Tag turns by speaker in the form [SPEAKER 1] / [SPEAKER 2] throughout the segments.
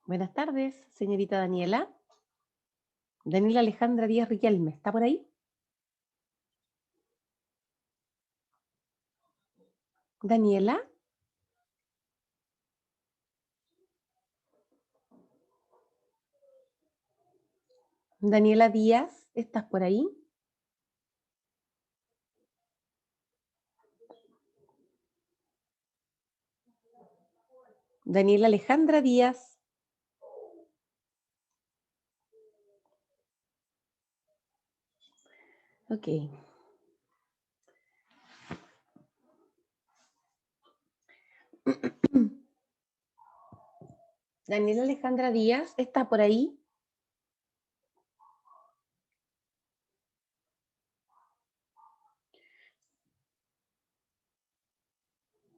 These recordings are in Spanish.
[SPEAKER 1] Buenas tardes, señorita Daniela. Daniela Alejandra Díaz Riquelme, ¿está por ahí? Daniela, Daniela Díaz, ¿estás por ahí? Daniela Alejandra Díaz. Ok. Daniela Alejandra Díaz, ¿está por ahí?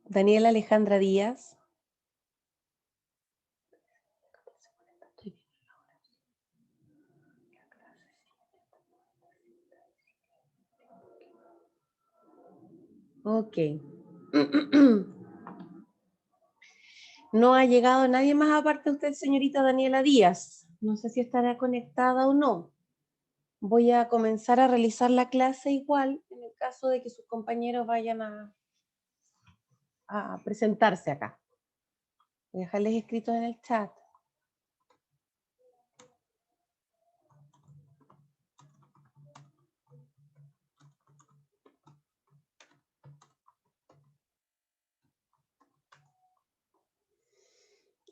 [SPEAKER 1] Daniela Alejandra Díaz. Ok. No ha llegado nadie más aparte de usted, señorita Daniela Díaz. No sé si estará conectada o no. Voy a comenzar a realizar la clase igual en el caso de que sus compañeros vayan a presentarse acá. Voy a dejarles escritos en el chat.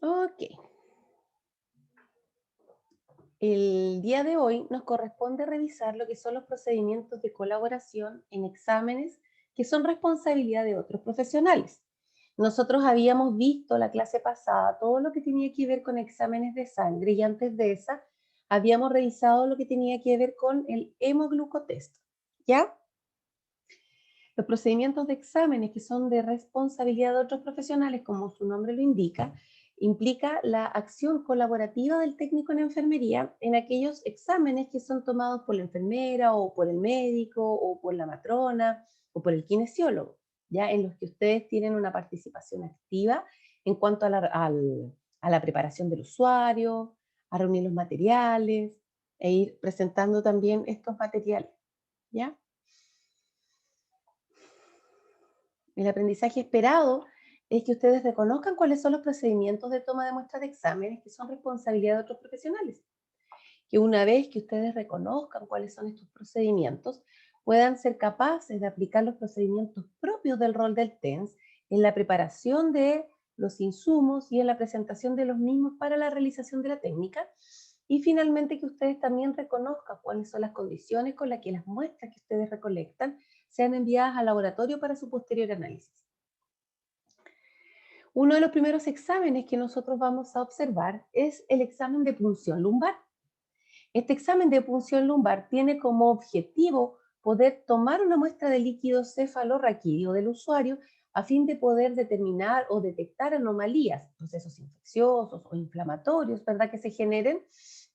[SPEAKER 1] Ok. El día de hoy nos corresponde revisar lo que son los procedimientos de colaboración en exámenes que son responsabilidad de otros profesionales. Nosotros habíamos visto la clase pasada todo lo que tenía que ver con exámenes de sangre y antes de esa habíamos revisado lo que tenía que ver con el hemoglucotest. ¿Ya? Los procedimientos de exámenes que son de responsabilidad de otros profesionales, como su nombre lo indica, implica la acción colaborativa del técnico en enfermería en aquellos exámenes que son tomados por la enfermera o por el médico o por la matrona o por el kinesiólogo, ya en los que ustedes tienen una participación activa en cuanto a la preparación del usuario, a reunir los materiales e ir presentando también estos materiales, ¿ya? El aprendizaje esperado es que ustedes reconozcan cuáles son los procedimientos de toma de muestras de exámenes que son responsabilidad de otros profesionales. Que una vez que ustedes reconozcan cuáles son estos procedimientos, puedan ser capaces de aplicar los procedimientos propios del rol del TENS en la preparación de los insumos y en la presentación de los mismos para la realización de la técnica. Y finalmente que ustedes también reconozcan cuáles son las condiciones con las que las muestras que ustedes recolectan sean enviadas al laboratorio para su posterior análisis. Uno de los primeros exámenes que nosotros vamos a observar es el examen de punción lumbar. Este examen de punción lumbar tiene como objetivo poder tomar una muestra de líquido cefalorraquídeo del usuario a fin de poder determinar o detectar anomalías, procesos infecciosos o inflamatorios, ¿verdad?, que se generen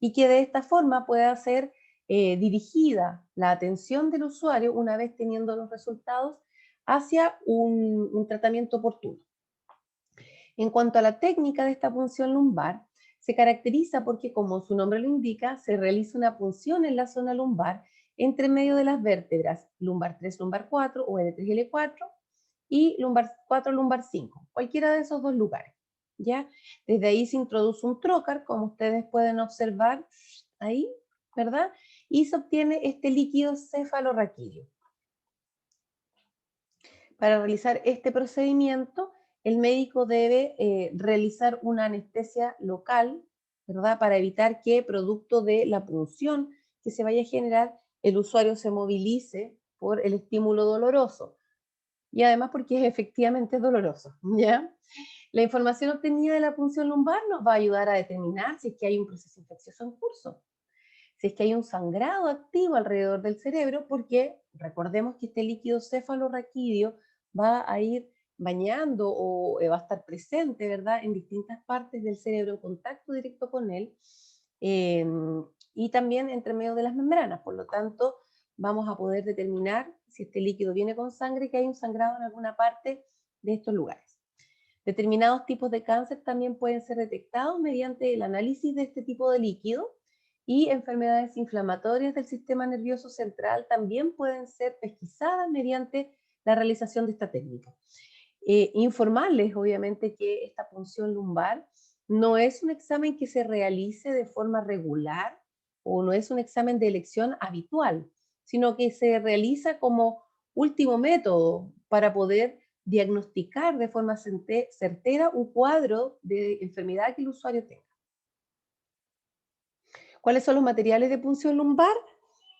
[SPEAKER 1] y que de esta forma pueda ser dirigida la atención del usuario una vez teniendo los resultados hacia un tratamiento oportuno. En cuanto a la técnica de esta punción lumbar, se caracteriza porque, como su nombre lo indica, se realiza una punción en la zona lumbar entre medio de las vértebras lumbar 3, lumbar 4 o L3 y L4 y lumbar 4, lumbar 5, cualquiera de esos dos lugares. ¿Ya? Desde ahí se introduce un trocar, como ustedes pueden observar ahí, ¿verdad? Y se obtiene este líquido cefalorraquídeo. Para realizar este procedimiento, el médico debe realizar una anestesia local, ¿verdad? Para evitar que, producto de la punción que se vaya a generar, el usuario se movilice por el estímulo doloroso. Y además porque es efectivamente doloroso, ¿ya? La información obtenida de la punción lumbar nos va a ayudar a determinar si es que hay un proceso infeccioso en curso, si es que hay un sangrado activo alrededor del cerebro, porque recordemos que este líquido cefalorraquídeo va a ir bañando o va a estar presente, ¿verdad?, en distintas partes del cerebro, en contacto directo con él, eh, y también entre medio de las membranas. Por lo tanto, vamos a poder determinar si este líquido viene con sangre, que hay un sangrado en alguna parte de estos lugares. Determinados tipos de cáncer también pueden ser detectados mediante el análisis de este tipo de líquido y enfermedades inflamatorias del sistema nervioso central también pueden ser pesquisadas mediante la realización de esta técnica. Informarles, obviamente, que esta punción lumbar no es un examen que se realice de forma regular o no es un examen de elección habitual, sino que se realiza como último método para poder diagnosticar de forma certera un cuadro de enfermedad que el usuario tenga. ¿Cuáles son los materiales de punción lumbar?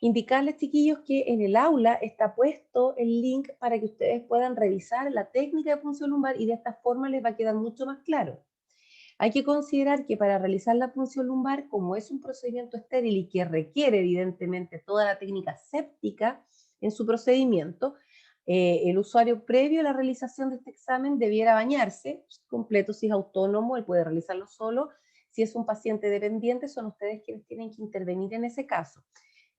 [SPEAKER 1] Indicarles, chiquillos, que en el aula está puesto el link para que ustedes puedan revisar la técnica de punción lumbar y de esta forma les va a quedar mucho más claro. Hay que considerar que para realizar la punción lumbar, como es un procedimiento estéril y que requiere evidentemente toda la técnica séptica en su procedimiento, el usuario previo a la realización de este examen debiera bañarse completo. Si es autónomo, él puede realizarlo solo. Si es un paciente dependiente, son ustedes quienes tienen que intervenir en ese caso.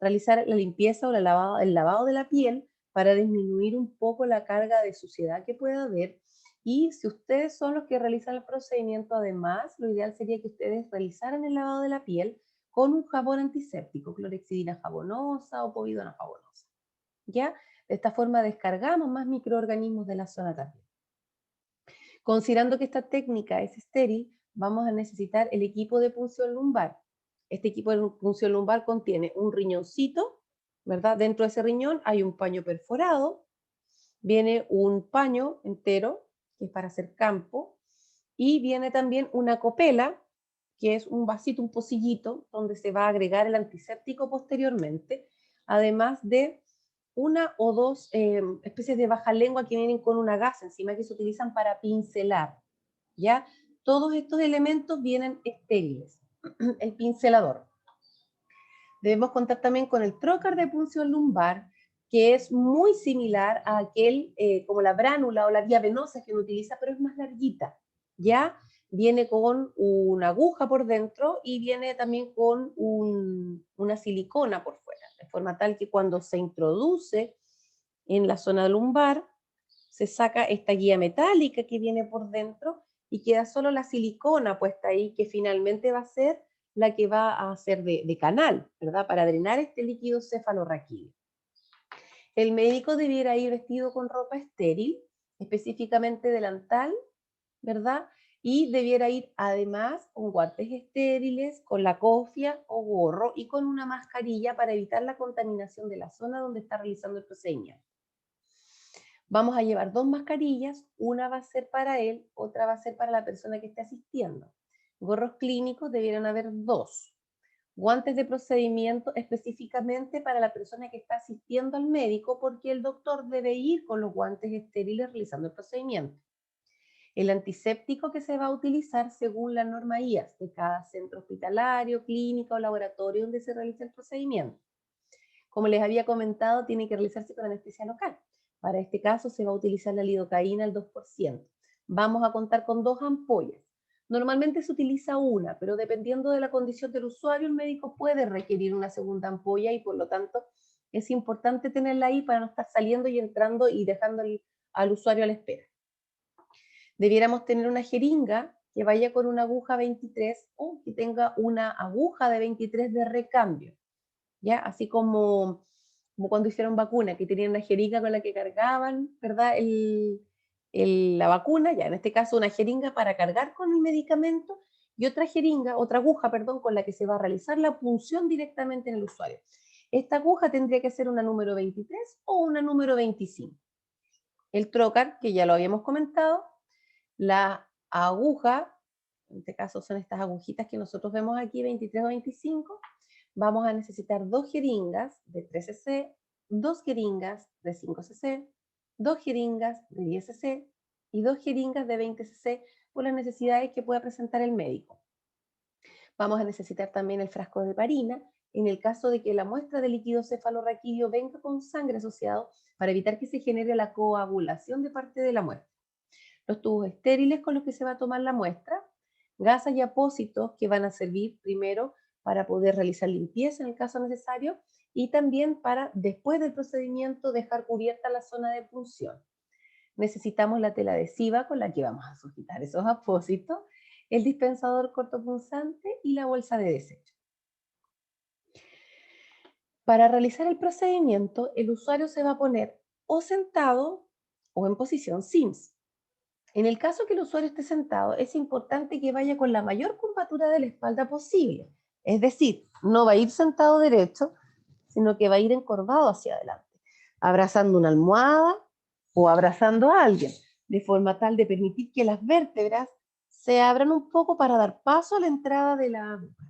[SPEAKER 1] Realizar la limpieza o el lavado de la piel para disminuir un poco la carga de suciedad que pueda haber. Y si ustedes son los que realizan el procedimiento, además, lo ideal sería que ustedes realizaran el lavado de la piel con un jabón antiséptico, clorexidina jabonosa o povidona jabonosa. ¿Ya? De esta forma descargamos más microorganismos de la zona también. Considerando que esta técnica es estéril, vamos a necesitar el equipo de punción lumbar. Este equipo de punción lumbar contiene un riñoncito, ¿verdad? Dentro de ese riñón hay un paño perforado, viene un paño entero, que es para hacer campo, y viene también una copela, que es un vasito, un pocillito, donde se va a agregar el antiséptico posteriormente, además de una o dos especies de baja lengua que vienen con una gasa encima que se utilizan para pincelar, ¿ya? Todos estos elementos vienen estériles. El pincelador. Debemos contar también con el trocar de punción lumbar, que es muy similar a aquel, como la bránula o la vía venosa que uno utiliza, pero es más larguita, ¿ya? Viene con una aguja por dentro y viene también con una silicona por fuera, de forma tal que cuando se introduce en la zona lumbar, se saca esta guía metálica que viene por dentro y queda solo la silicona puesta ahí, que finalmente va a ser la que va a hacer de canal, ¿verdad? Para drenar este líquido cefalorraquídeo. El médico debiera ir vestido con ropa estéril, específicamente delantal, ¿verdad? Y debiera ir además con guantes estériles, con la cofia o gorro y con una mascarilla para evitar la contaminación de la zona donde está realizando el procedimiento. Vamos a llevar dos mascarillas, una va a ser para él, otra va a ser para la persona que esté asistiendo. Gorros clínicos debieran haber dos. Guantes de procedimiento específicamente para la persona que está asistiendo al médico, porque el doctor debe ir con los guantes estériles realizando el procedimiento. El antiséptico que se va a utilizar según la norma IAS de cada centro hospitalario, clínica o laboratorio donde se realiza el procedimiento. Como les había comentado, tiene que realizarse con anestesia local. Para este caso se va a utilizar la lidocaína al 2%. Vamos a contar con dos ampollas. Normalmente se utiliza una, pero dependiendo de la condición del usuario, el médico puede requerir una segunda ampolla y por lo tanto es importante tenerla ahí para no estar saliendo y entrando y dejando al usuario a la espera. Debiéramos tener una jeringa que vaya con una aguja 23 o que tenga una aguja de 23 de recambio. ¿Ya? Así como cuando hicieron vacuna, que tenían una jeringa con la que cargaban, ¿verdad? La vacuna, ya en este caso una jeringa para cargar con el medicamento y otra jeringa, otra aguja, perdón, con la que se va a realizar la punción directamente en el usuario. Esta aguja tendría que ser una número 23 o una número 25. El trocar, que ya lo habíamos comentado, la aguja, en este caso son estas agujitas que nosotros vemos aquí, 23 o 25, vamos a necesitar dos jeringas de 3 cc, dos jeringas de 5 cc, dos jeringas de 10 cc y dos jeringas de 20 cc por las necesidades que pueda presentar el médico. Vamos a necesitar también el frasco de heparina en el caso de que la muestra de líquido cefalorraquídeo venga con sangre asociado para evitar que se genere la coagulación de parte de la muestra. Los tubos estériles con los que se va a tomar la muestra, gasas y apósitos que van a servir primero para poder realizar limpieza en el caso necesario y también para, después del procedimiento, dejar cubierta la zona de punción. necesitamos la tela adhesiva con la que vamos a sujetar esos apósitos, el dispensador cortopunzante y la bolsa de desecho. Para realizar el procedimiento, el usuario se va a poner o sentado o en posición Sims. En el caso que el usuario esté sentado, es importante que vaya con la mayor curvatura de la espalda posible. Es decir, no va a ir sentado derecho, sino que va a ir encorvado hacia adelante, abrazando una almohada o abrazando a alguien, de forma tal de permitir que las vértebras se abran un poco para dar paso a la entrada de la aguja.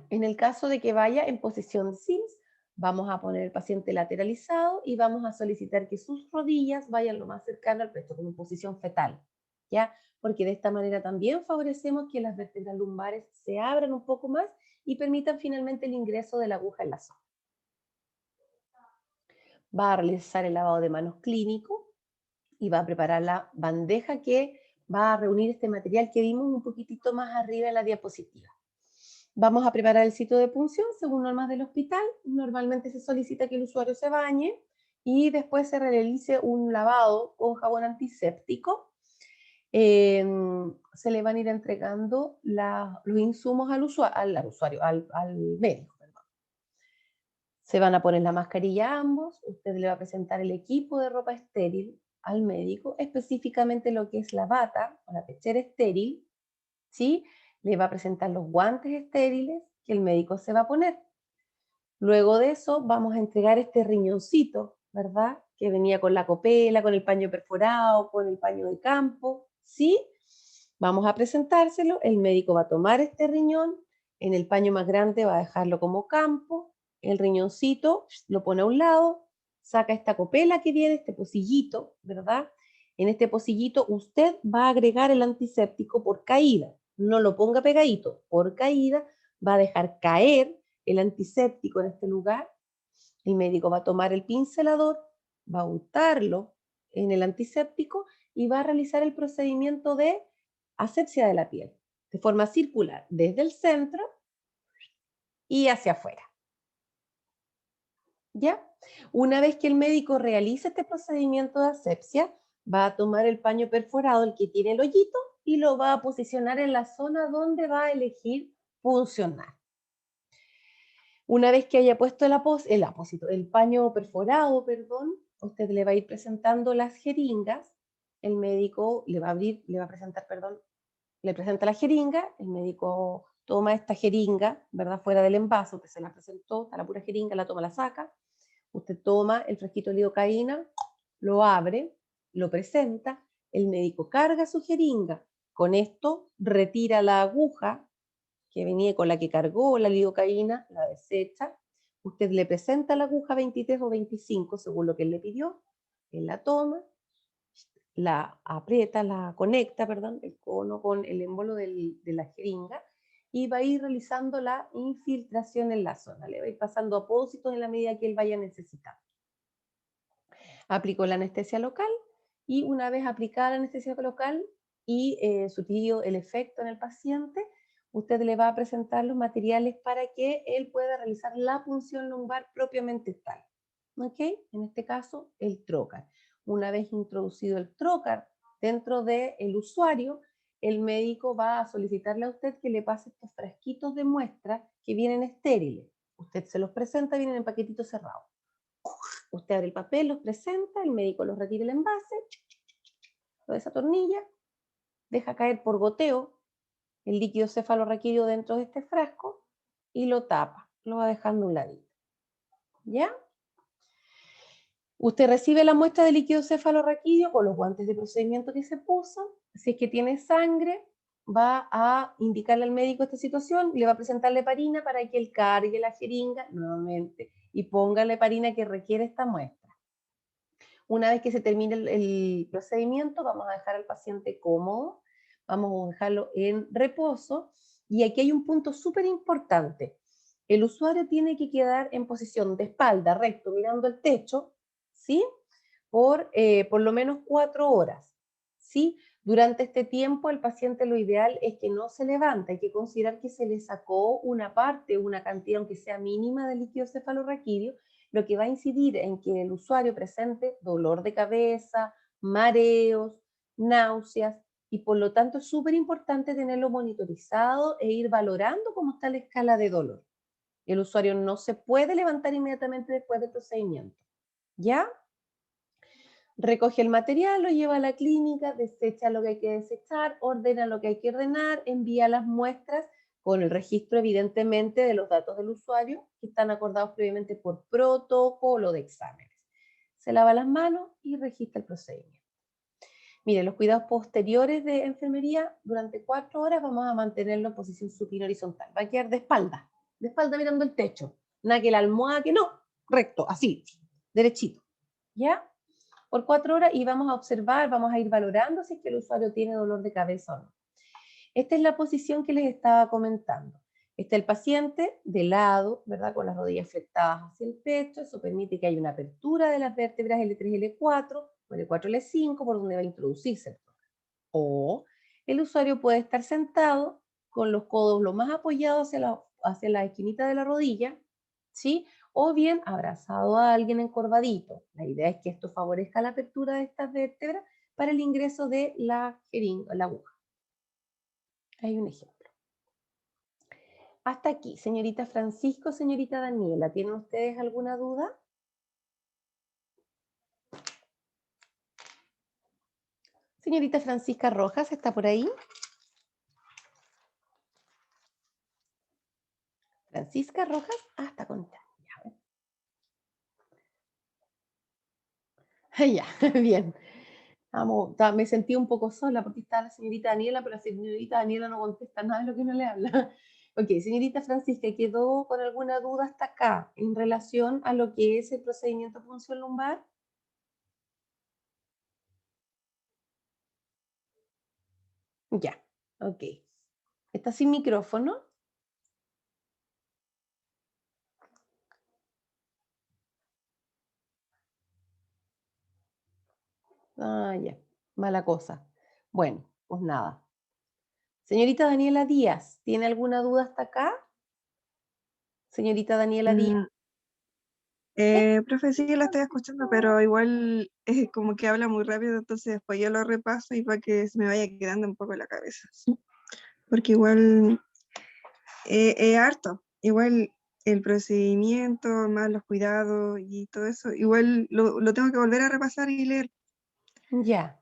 [SPEAKER 1] En el caso de que vaya en posición Sims, vamos a poner el paciente lateralizado y vamos a solicitar que sus rodillas vayan lo más cercano al pecho, como en posición fetal, ¿ya? Porque de esta manera también favorecemos que las vértebras lumbares se abran un poco más y permitan finalmente el ingreso de la aguja en la zona. Va a realizar el lavado de manos clínico y va a preparar la bandeja que va a reunir este material que vimos un poquitito más arriba en la diapositiva. Vamos a preparar el sitio de punción según normas del hospital. Normalmente se solicita que el usuario se bañe y después se realice un lavado con jabón antiséptico. Se le van a ir entregando los insumos al médico. Perdón. Se van a poner la mascarilla a ambos. Usted le va a presentar el equipo de ropa estéril al médico, específicamente lo que es la bata o la pechera estéril, ¿sí? Le va a presentar los guantes estériles que el médico se va a poner. Luego de eso vamos a entregar este riñoncito, ¿verdad? Que venía con la copela, con el paño perforado, con el paño de campo, ¿sí? Vamos a presentárselo, el médico va a tomar este riñón, en el paño más grande va a dejarlo como campo, el riñoncito lo pone a un lado, saca esta copela que viene, este pocillito, ¿verdad? En este pocillito usted va a agregar el antiséptico por caída, no lo ponga pegadito, por caída va a dejar caer el antiséptico en este lugar, el médico va a tomar el pincelador, va a untarlo en el antiséptico y va a realizar el procedimiento de asepsia de la piel, de forma circular, desde el centro y hacia afuera. ¿Ya? Una vez que el médico realice este procedimiento de asepsia, va a tomar el paño perforado, el que tiene el hoyito, y lo va a posicionar en la zona donde va a elegir puncionar. Una vez que haya puesto el paño perforado, perdón, usted le va a ir presentando las jeringas, el médico le va a presentar, perdón, le presenta la jeringa, el médico toma esta jeringa, ¿verdad? Fuera del envase, usted se la presentó, está la pura jeringa, la toma, la saca, usted toma el frasquito de lidocaína, lo abre, lo presenta, el médico carga su jeringa, con esto retira la aguja que venía con la que cargó la lidocaína, la desecha, usted le presenta la aguja 23 o 25 según lo que él le pidió, él la toma, la aprieta, la conecta, perdón, el cono con el émbolo de la jeringa y va a ir realizando la infiltración en la zona, le va a ir pasando apósitos en la medida que él vaya necesitando. Aplicó la anestesia local y una vez aplicada la anestesia local y surtido el efecto en el paciente, usted le va a presentar los materiales para que él pueda realizar la punción lumbar propiamente tal. ¿Ok? En este caso, el trocar. Una vez introducido el trocar dentro del usuario, el médico va a solicitarle a usted que le pase estos frasquitos de muestra que vienen estériles. Usted se los presenta, vienen en paquetitos cerrados. Usted abre el papel, los presenta, el médico los retira el envase, lo desatornilla, deja caer por goteo el líquido cefalorraquídeo dentro de este frasco y lo tapa, lo va dejando a un ladito. ¿Ya? Usted recibe la muestra de líquido cefalorraquídeo con los guantes de procedimiento que se puso. Si es que tiene sangre, va a indicarle al médico esta situación, le va a presentar la heparina para que él cargue la jeringa nuevamente y ponga la heparina que requiere esta muestra. Una vez que se termine el procedimiento, vamos a dejar al paciente cómodo, vamos a dejarlo en reposo, y aquí hay un punto súper importante. El usuario tiene que quedar en posición de espalda, recto, mirando el techo, ¿sí? Por lo menos 4 horas, ¿sí? Durante este tiempo, el paciente lo ideal es que no se levante, hay que considerar que se le sacó una parte, una cantidad, aunque sea mínima, de líquido cefalorraquídeo, lo que va a incidir en que el usuario presente dolor de cabeza, mareos, náuseas, y por lo tanto es súper importante tenerlo monitorizado e ir valorando cómo está la escala de dolor. El usuario no se puede levantar inmediatamente después del procedimiento. ¿Ya? Recoge el material, lo lleva a la clínica, desecha lo que hay que desechar, ordena lo que hay que ordenar, envía las muestras con el registro evidentemente de los datos del usuario que están acordados previamente por protocolo de exámenes. Se lava las manos y registra el procedimiento. Mire, los cuidados posteriores de enfermería, durante 4 horas vamos a mantenerlo en posición supina horizontal. Va a quedar de espalda mirando el techo. Nada que la almohada, que no, recto, así, derechito. ¿Ya? Por 4 horas y vamos a observar, vamos a ir valorando si es que el usuario tiene dolor de cabeza o no. Esta es la posición que les estaba comentando. Está el paciente de lado, ¿verdad? Con las rodillas flectadas hacia el pecho. Eso permite que haya una apertura de las vértebras L3 y L4, o L4 L5, por donde va a introducirse el tórax. O el usuario puede estar sentado con los codos lo más apoyados hacia la esquinita de la rodilla, ¿sí? O bien abrazado a alguien encorvadito. La idea es que esto favorezca la apertura de estas vértebras para el ingreso de la jeringa, la aguja. Hay un ejemplo. Hasta aquí, señorita Francisco, señorita Daniela, ¿tienen ustedes alguna duda? Señorita Francisca Rojas, ¿está por ahí? Francisca Rojas, está conectada. Ya, bien. Vamos, me sentí un poco sola porque está la señorita Daniela, pero la señorita Daniela no contesta nada de lo que no le habla. Ok, señorita Francisca, ¿quedó con alguna duda hasta acá en relación a lo que es el procedimiento de punción lumbar? Ya, ok. ¿Está sin micrófono? Ah, ya, mala cosa. Bueno, pues nada. Señorita Daniela Díaz, ¿tiene alguna duda hasta acá? Señorita Daniela Díaz.
[SPEAKER 2] Mm, profe, sí la estoy escuchando, pero igual es como que habla muy rápido, entonces después yo lo repaso y para que se me vaya quedando un poco en la cabeza. ¿Sí? Porque igual es harto, igual el procedimiento, más los cuidados y todo eso, igual lo tengo que volver a repasar y leer.
[SPEAKER 1] Ya.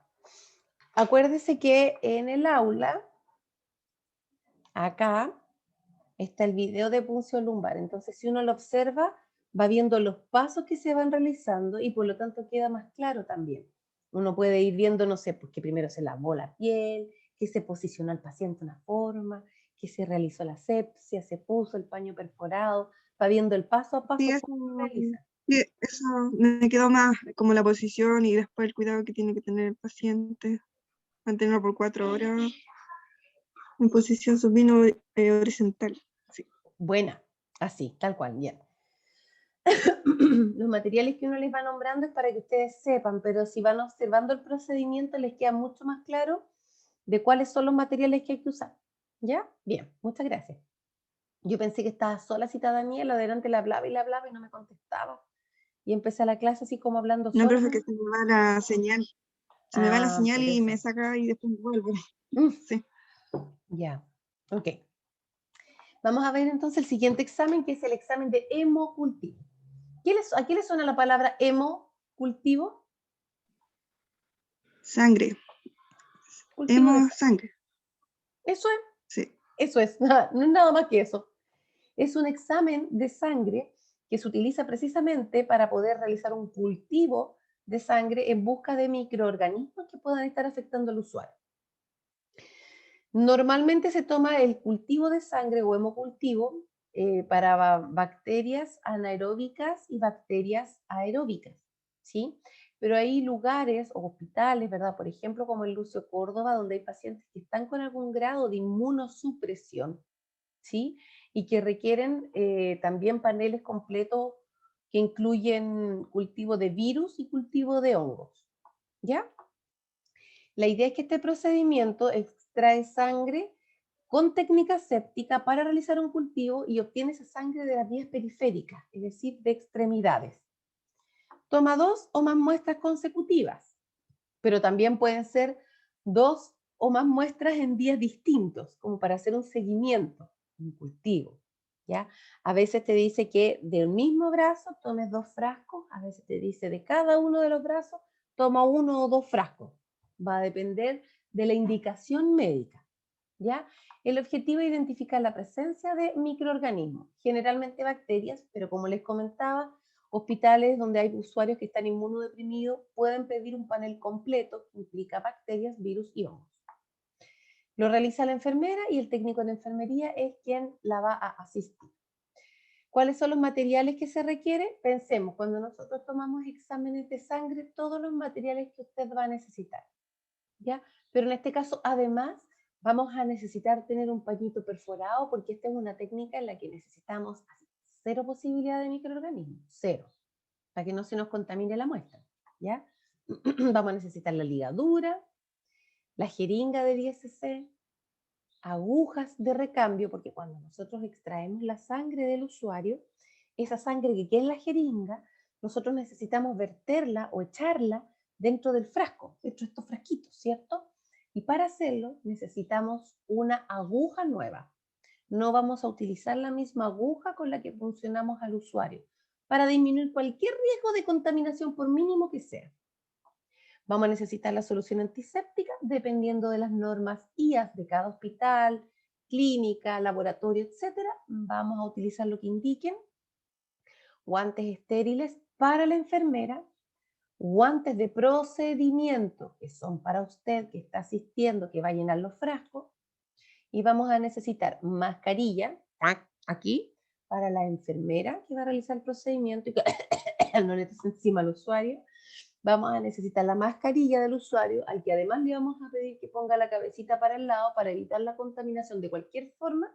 [SPEAKER 1] Acuérdese que en el aula, acá, está el video de punción lumbar. Entonces, si uno lo observa, va viendo los pasos que se van realizando y por lo tanto queda más claro también. Uno puede ir viendo, no sé, pues que primero se lavó la piel, que se posicionó al paciente de una forma, que se realizó la asepsia, se puso el paño perforado, va viendo el paso a
[SPEAKER 2] Sí,
[SPEAKER 1] paso
[SPEAKER 2] eso,
[SPEAKER 1] cómo se realiza.
[SPEAKER 2] sí, eso me quedó más como la posición y después el cuidado que tiene que tener el paciente, mantenerlo por 4 horas en posición supino horizontal. Sí.
[SPEAKER 1] Buena, así, tal cual, bien. Los materiales que uno les va nombrando es para que ustedes sepan, pero si van observando el procedimiento les queda mucho más claro de cuáles son los materiales que hay que usar. ¿Ya? Bien, muchas gracias. Yo pensé que estaba sola cita Daniela, adelante le hablaba y no me contestaba. Y empecé la clase así como hablando
[SPEAKER 2] No,
[SPEAKER 1] sola.
[SPEAKER 2] profe, que se me va la señal. Se me va la
[SPEAKER 1] Ah,
[SPEAKER 2] señal
[SPEAKER 1] por
[SPEAKER 2] y me
[SPEAKER 1] eso.
[SPEAKER 2] saca y después vuelve.
[SPEAKER 1] Mm,
[SPEAKER 2] Sí.
[SPEAKER 1] ya, ok. Vamos a ver entonces el siguiente examen, que es el examen de hemocultivo. ¿A qué le suena la palabra hemocultivo?
[SPEAKER 2] Sangre.
[SPEAKER 1] Cultivo de
[SPEAKER 2] Hemo,
[SPEAKER 1] sangre.
[SPEAKER 2] sangre.
[SPEAKER 1] Eso es.
[SPEAKER 2] Sí.
[SPEAKER 1] Eso es, no es nada más que eso. Es un examen de sangre que se utiliza precisamente para poder realizar un cultivo de sangre en busca de microorganismos que puedan estar afectando al usuario. Normalmente se toma el cultivo de sangre o hemocultivo para bacterias anaeróbicas y bacterias aeróbicas, ¿sí? Pero hay lugares o hospitales, ¿verdad? Por ejemplo, como el Lucio Córdoba, donde hay pacientes que están con algún grado de inmunosupresión, ¿sí? Y que requieren también paneles completos que incluyen cultivo de virus y cultivo de hongos, ¿ya? La idea es que este procedimiento extrae sangre con técnica séptica para realizar un cultivo y obtiene esa sangre de las vías periféricas, es decir, de extremidades. Toma 2 o más muestras consecutivas, pero también pueden ser 2 o más muestras en días distintos, como para hacer un seguimiento, un cultivo, ¿ya? A veces te dice que del mismo brazo tomes 2 frascos, a veces te dice de cada uno de los brazos toma 1 o 2 frascos. Va a depender de la indicación médica, ¿ya? El objetivo es identificar la presencia de microorganismos, generalmente bacterias, pero como les comentaba, hospitales donde hay usuarios que están inmunodeprimidos pueden pedir un panel completo que implica bacterias, virus y hongos. Lo realiza la enfermera y el técnico de enfermería es quien la va a asistir. ¿Cuáles son los materiales que se requieren? Pensemos, cuando nosotros tomamos exámenes de sangre, todos los materiales que usted va a necesitar, ¿ya? Pero en este caso, además, vamos a necesitar tener un pañito perforado porque esta es una técnica en la que necesitamos cero posibilidad de microorganismos, cero, para que no se nos contamine la muestra, ¿ya? Vamos a necesitar la ligadura, la jeringa de 10 cc, agujas de recambio, porque cuando nosotros extraemos la sangre del usuario, esa sangre que queda en la jeringa, nosotros necesitamos verterla o echarla dentro del frasco, dentro de estos frasquitos, ¿cierto? Y para hacerlo necesitamos una aguja nueva. No vamos a utilizar la misma aguja con la que funcionamos al usuario para disminuir cualquier riesgo de contaminación, por mínimo que sea. Vamos a necesitar la solución antiséptica dependiendo de las normas IAS de cada hospital, clínica, laboratorio, etcétera. Vamos a utilizar lo que indiquen. Guantes estériles para la enfermera, guantes de procedimiento que son para usted que está asistiendo, que va a llenar los frascos. Y vamos a necesitar mascarilla, aquí, para la enfermera que va a realizar el procedimiento y que no le esté encima al usuario. Vamos a necesitar la mascarilla del usuario, al que además le vamos a pedir que ponga la cabecita para el lado para evitar la contaminación de cualquier forma,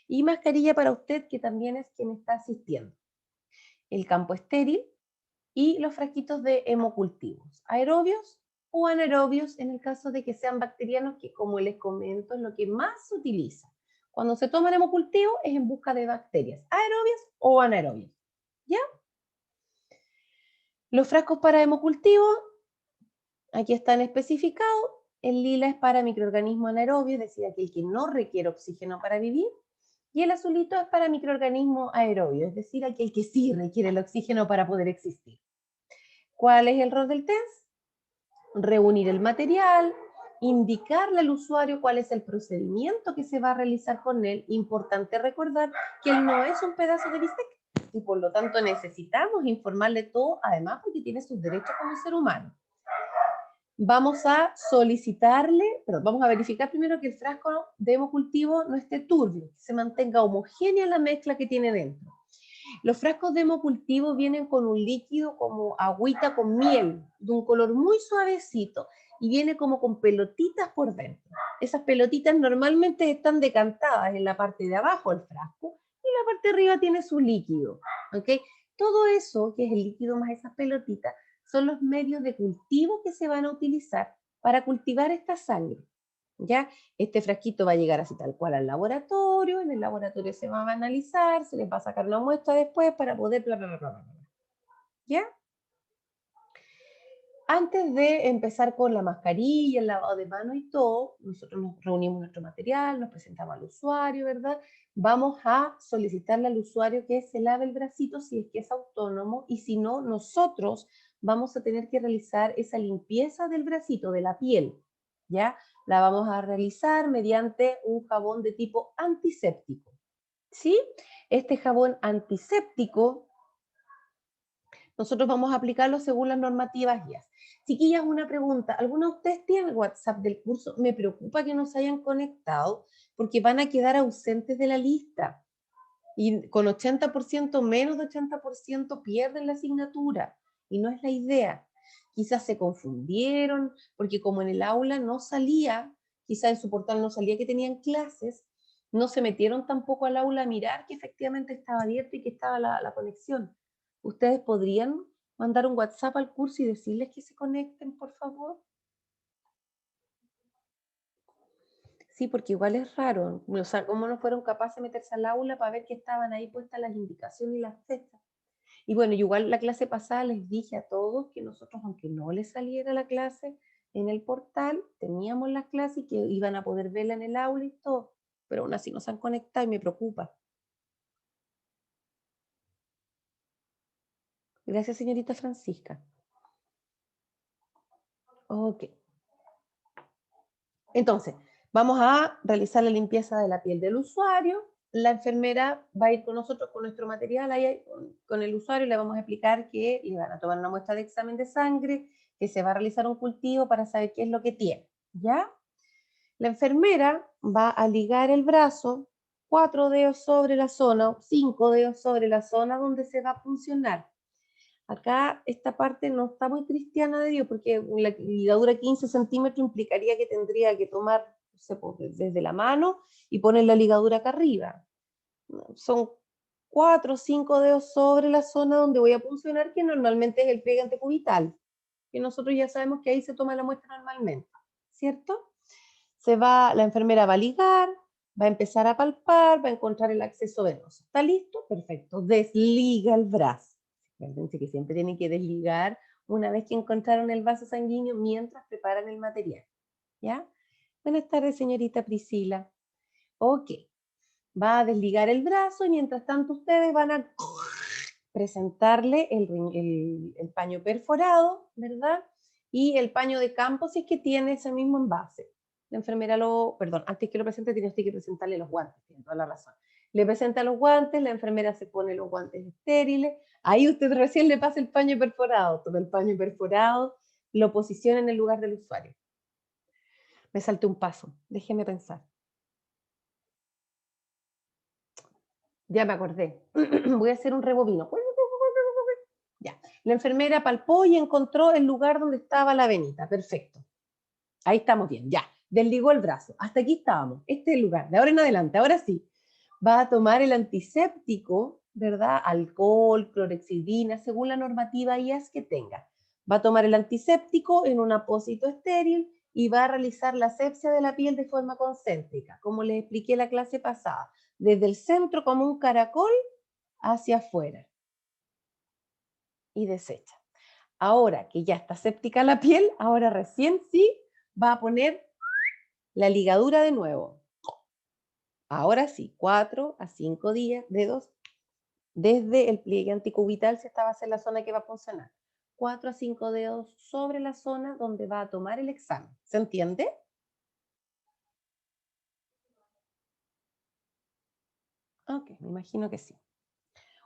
[SPEAKER 1] y mascarilla para usted, que también es quien está asistiendo. El campo estéril y los frasquitos de hemocultivos, aerobios o anaerobios en el caso de que sean bacterianos, que como les comento es lo que más se utiliza. Cuando se toman hemocultivo es en busca de bacterias, aerobias o anaerobias, ¿ya? Los frascos para hemocultivo, aquí están especificados. El lila es para microorganismos anaerobios, es decir, aquel que no requiere oxígeno para vivir. Y el azulito es para microorganismos aerobios, es decir, aquel que sí requiere el oxígeno para poder existir. ¿Cuál es el rol del test? Reunir el material, indicarle al usuario cuál es el procedimiento que se va a realizar con él. Importante recordar que él no es un pedazo de bistec y por lo tanto necesitamos informarle todo, además porque tiene sus derechos como ser humano. Vamos a solicitarle, pero vamos a verificar primero que el frasco de hemocultivo no esté turbio, que se mantenga homogénea la mezcla que tiene dentro. Los frascos de hemocultivo vienen con un líquido como agüita con miel, de un color muy suavecito, y viene como con pelotitas por dentro. Esas pelotitas normalmente están decantadas en la parte de abajo del frasco, y la parte de arriba tiene su líquido, ¿ok? Todo eso, que es el líquido más esas pelotitas, son los medios de cultivo que se van a utilizar para cultivar esta sangre. ¿Ya? Este frasquito va a llegar así tal cual al laboratorio, en el laboratorio se va a analizar, se les va a sacar una muestra después para poder bla, bla, bla, bla, bla. ¿Ya? Antes de empezar con la mascarilla, el lavado de manos y todo, nosotros nos reunimos nuestro material, nos presentamos al usuario, ¿verdad? Vamos a solicitarle al usuario que se lave el bracito si es que es autónomo, y si no, nosotros vamos a tener que realizar esa limpieza del bracito, de la piel, ¿ya? La vamos a realizar mediante un jabón de tipo antiséptico, ¿sí? Este jabón antiséptico nosotros vamos a aplicarlo según las normativas guías. Chiquillas, una pregunta. ¿Alguna de ustedes tiene el WhatsApp del curso? Me preocupa que no se hayan conectado porque van a quedar ausentes de la lista. Y con 80%, menos de 80% pierden la asignatura. Y no es la idea. Quizás se confundieron porque como en el aula no salía, quizás en su portal no salía que tenían clases, no se metieron tampoco al aula a mirar que efectivamente estaba abierto y que estaba la conexión. ¿Ustedes podrían mandar un WhatsApp al curso y decirles que se conecten, por favor? Sí, porque igual es raro. O sea, ¿cómo no fueron capaces de meterse al aula para ver que estaban ahí puestas las indicaciones y las fechas? Y bueno, igual la clase pasada les dije a todos que nosotros, aunque no les saliera la clase en el portal, teníamos las clases y que iban a poder verla en el aula y todo, pero aún así no se han conectado y me preocupa. Gracias, señorita Francisca. Ok. Entonces, vamos a realizar la limpieza de la piel del usuario. La enfermera va a ir con nosotros con nuestro material, ahí con el usuario, le vamos a explicar que le van a tomar una muestra de examen de sangre, que se va a realizar un cultivo para saber qué es lo que tiene, ¿ya? La enfermera va a ligar el brazo, 4 dedos sobre la zona, 5 dedos sobre la zona donde se va a puncionar. Acá esta parte no está muy cristiana de Dios, porque la ligadura 15 centímetros implicaría que tendría que tomar, no sé, desde la mano y poner la ligadura acá arriba. Son 4 o 5 dedos sobre la zona donde voy a puncionar, que normalmente es el pliegue antecubital, que nosotros ya sabemos que ahí se toma la muestra normalmente, ¿cierto? La enfermera va a ligar, va a empezar a palpar, va a encontrar el acceso venoso. ¿Está listo? Perfecto. Desliga el brazo. Acuérdense que siempre tienen que desligar una vez que encontraron el vaso sanguíneo mientras preparan el material. ¿Ya? Buenas tardes, señorita Priscila. Ok. Va a desligar el brazo y mientras tanto ustedes van a presentarle el paño perforado, ¿verdad? Y el paño de campo si es que tiene ese mismo envase. La enfermera antes que lo presente, tiene usted que presentarle los guantes, tiene toda la razón. Le presenta los guantes, la enfermera se pone los guantes estériles, ahí usted recién le pasa el paño perforado, toma el paño perforado, lo posiciona en el lugar del usuario. Me salté un paso, déjeme pensar. Ya me acordé, voy a hacer un rebobino. Ya. La enfermera palpó y encontró el lugar donde estaba la venita, perfecto. Ahí estamos bien, ya. Desligó el brazo. Hasta aquí estábamos. Este es el lugar. De ahora en adelante, ahora sí. Va a tomar el antiséptico, ¿verdad? Alcohol, clorexidina, según la normativa IAS que tenga. Va a tomar el antiséptico en un apósito estéril y va a realizar la asepsia de la piel de forma concéntrica, como les expliqué en la clase pasada. Desde el centro como un caracol hacia afuera. Y desecha. Ahora que ya está séptica la piel, ahora recién sí va a poner la ligadura de nuevo. Ahora sí, 4 a 5 dedos desde el pliegue anticubital, si esta va a ser la zona que va a funcionar. 4 a 5 dedos sobre la zona donde va a tomar el examen. ¿Se entiende? Ok, me imagino que sí.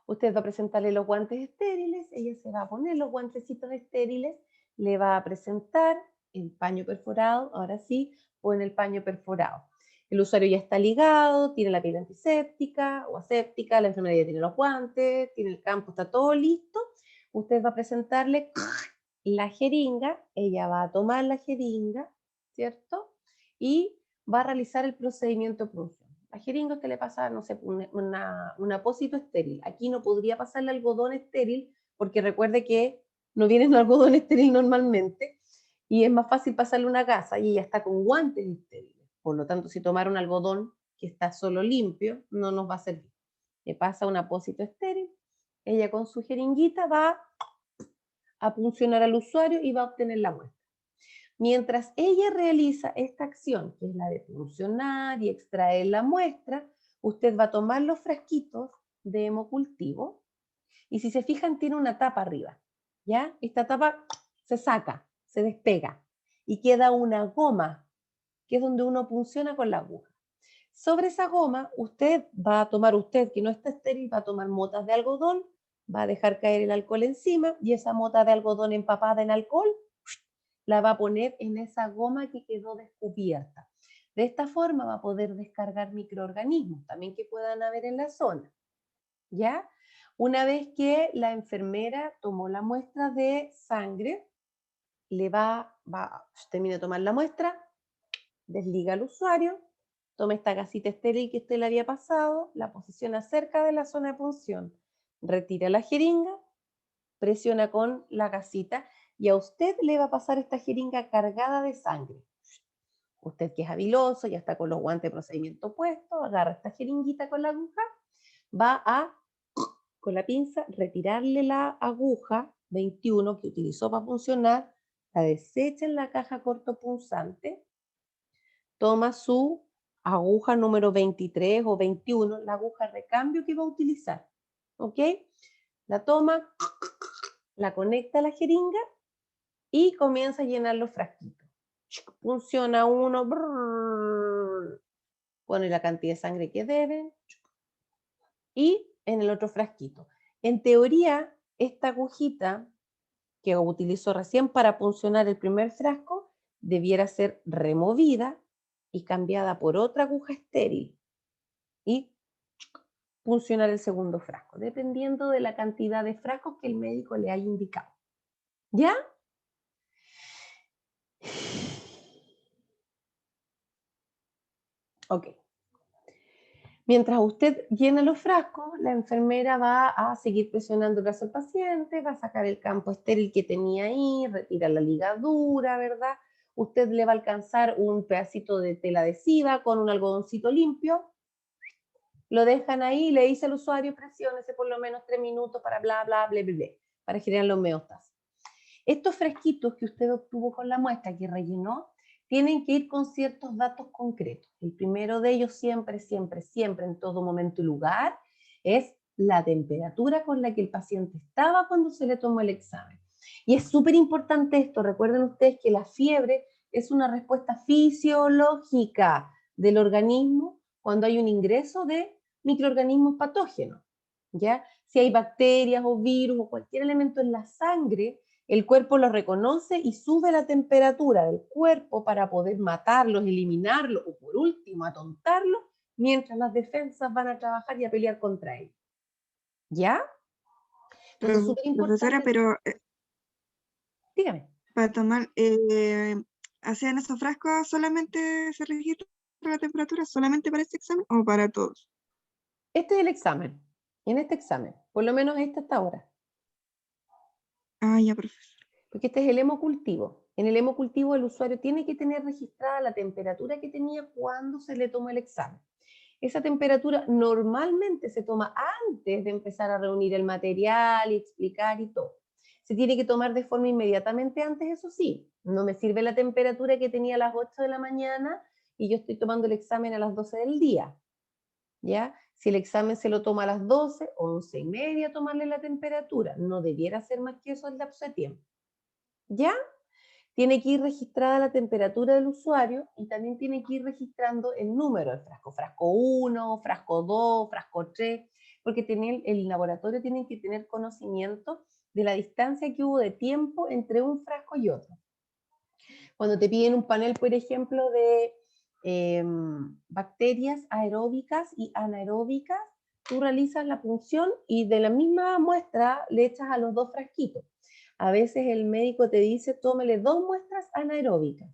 [SPEAKER 1] Usted va a presentarle los guantes estériles, ella se va a poner los guantecitos estériles, le va a presentar el paño perforado, ahora sí, pone el paño perforado. El usuario ya está ligado, tiene la piel antiséptica o aséptica, la enfermera ya tiene los guantes, tiene el campo, está todo listo. Usted va a presentarle la jeringa, ella va a tomar la jeringa, ¿cierto? Y va a realizar el procedimiento de punción. La jeringa usted le pasa, no sé, un apósito estéril. Aquí no podría pasarle algodón estéril, porque recuerde que no viene un algodón estéril normalmente, y es más fácil pasarle una gasa, y ella está con guantes estériles. Por lo tanto, si tomara un algodón que está solo limpio, no nos va a servir. Le pasa un apósito estéril, ella con su jeringuita va a puncionar al usuario y va a obtener la muestra. Mientras ella realiza esta acción, que es la de puncionar y extraer la muestra, usted va a tomar los frasquitos de hemocultivo y si se fijan tiene una tapa arriba, ¿ya? Esta tapa se saca, se despega y queda una goma, que es donde uno punciona con la aguja. Sobre esa goma, usted que no está estéril, va a tomar motas de algodón, va a dejar caer el alcohol encima y esa mota de algodón empapada en alcohol la va a poner en esa goma que quedó descubierta. De esta forma va a poder descargar microorganismos también que puedan haber en la zona. ¿Ya? Una vez que la enfermera tomó la muestra de sangre, termina de tomar la muestra, desliga al usuario, toma esta gasita estéril que usted le había pasado, la posiciona cerca de la zona de punción, retira la jeringa, presiona con la gasita y a usted le va a pasar esta jeringa cargada de sangre. Usted que es habiloso, ya está con los guantes de procedimiento puestos, agarra esta jeringuita con la aguja, va a con la pinza, retirarle la aguja 21 que utilizó para funcionar, la desecha en la caja cortopunzante, toma su aguja número 23 o 21, la aguja de recambio que va a utilizar, ¿ok? La toma, la conecta a la jeringa y comienza a llenar los frasquitos. Funciona uno, brrr, pone la cantidad de sangre que deben y en el otro frasquito. En teoría, esta agujita que utilizó recién para funcionar el primer frasco debiera ser removida y cambiada por otra aguja estéril y funcionar el segundo frasco, dependiendo de la cantidad de frascos que el médico le haya indicado. ¿Ya? Ok. Mientras usted llena los frascos, la enfermera va a seguir presionando el brazo del paciente, va a sacar el campo estéril que tenía ahí, retira la ligadura, ¿verdad? Usted le va a alcanzar un pedacito de tela adhesiva con un algodoncito limpio, lo dejan ahí y le dice al usuario, presiónese por lo menos 3 minutos para bla, bla, bla, bla, bla, para generar los homeostasis. Estos fresquitos que usted obtuvo con la muestra que rellenó, tienen que ir con ciertos datos concretos. El primero de ellos siempre, siempre, siempre, en todo momento y lugar, es la temperatura con la que el paciente estaba cuando se le tomó el examen. Y es súper importante esto, recuerden ustedes que la fiebre es una respuesta fisiológica del organismo cuando hay un ingreso de microorganismos patógenos, ¿ya? Si hay bacterias o virus o cualquier elemento en la sangre, el cuerpo lo reconoce y sube la temperatura del cuerpo para poder matarlos, eliminarlos o por último atontarlos, mientras las defensas van a trabajar y a pelear contra ellos. ¿Ya? Entonces, súper
[SPEAKER 2] Profesora,
[SPEAKER 1] importante.
[SPEAKER 2] pero
[SPEAKER 1] Dígame.
[SPEAKER 2] para tomar, ¿hacían esos frascos solamente se registra la temperatura solamente para este examen o para todos?
[SPEAKER 1] Este es el examen. En este examen, por lo menos este hasta ahora.
[SPEAKER 2] Ah, ya, profesor.
[SPEAKER 1] Porque este es el hemocultivo. En el hemocultivo el usuario tiene que tener registrada la temperatura que tenía cuando se le tomó el examen. Esa temperatura normalmente se toma antes de empezar a reunir el material y explicar y todo. Se tiene que tomar de forma inmediatamente antes, eso sí. No me sirve la temperatura que tenía a las 8 de la mañana y yo estoy tomando el examen a las 12 del día. ¿Ya? Si el examen se lo toma a las 12, 11 y media tomarle la temperatura. No debiera ser más que eso el lapso de tiempo. ¿Ya? Tiene que ir registrada la temperatura del usuario y también tiene que ir registrando el número del frasco. Frasco 1, frasco 2, frasco 3, porque el laboratorio tiene que tener conocimiento de la distancia que hubo de tiempo entre un frasco y otro. Cuando te piden un panel, por ejemplo, de bacterias aeróbicas y anaeróbicas, tú realizas la punción y de la misma muestra le echas a los dos frasquitos. A veces el médico te dice, tómele 2 muestras anaeróbicas.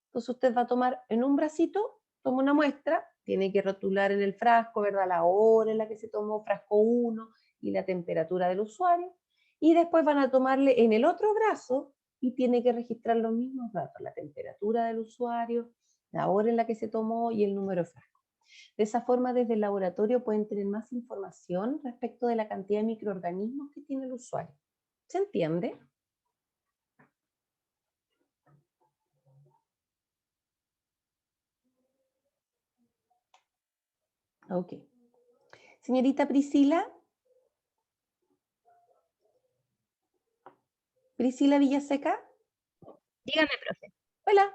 [SPEAKER 1] Entonces usted va a tomar en un bracito, toma una muestra, tiene que rotular en el frasco, ¿verdad? La hora en la que se tomó frasco 1 y la temperatura del usuario. Y después van a tomarle en el otro brazo y tiene que registrar los mismos datos, la temperatura del usuario, la hora en la que se tomó y el número de frasco. De esa forma, desde el laboratorio pueden tener más información respecto de la cantidad de microorganismos que tiene el usuario. ¿Se entiende? Ok. Señorita Priscila. Priscila Villaseca.
[SPEAKER 3] Dígame, profe.
[SPEAKER 1] Hola.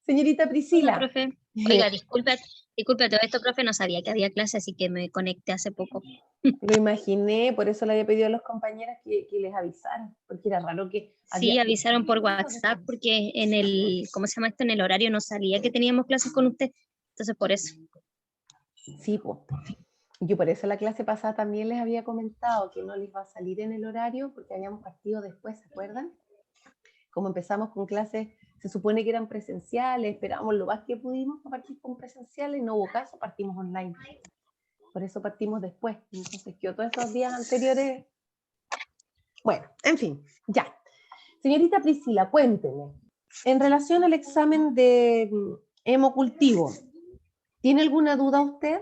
[SPEAKER 1] Señorita
[SPEAKER 3] Hola,
[SPEAKER 1] Priscila.
[SPEAKER 3] profe. Oiga, disculpe todo esto, profe, no sabía que había clase, así que me conecté hace poco.
[SPEAKER 1] Lo imaginé, por eso le había pedido a los compañeros que les avisaran, porque era raro que
[SPEAKER 3] Sí, avisaron por WhatsApp porque en el, ¿cómo se llama esto? En el horario no salía que teníamos clases con usted. Entonces, por eso.
[SPEAKER 1] Sí, pues. Yo por eso la clase pasada también les había comentado que no les va a salir en el horario porque habíamos partido después, ¿se acuerdan? Como empezamos con clases, se supone que eran presenciales, esperamos lo más que pudimos para partir con presenciales, no hubo caso, partimos online. Por eso partimos después. Entonces quedó todos esos días anteriores. Bueno, en fin, ya. Señorita Priscila, cuénteme. En relación al examen de hemocultivo, ¿tiene alguna duda usted?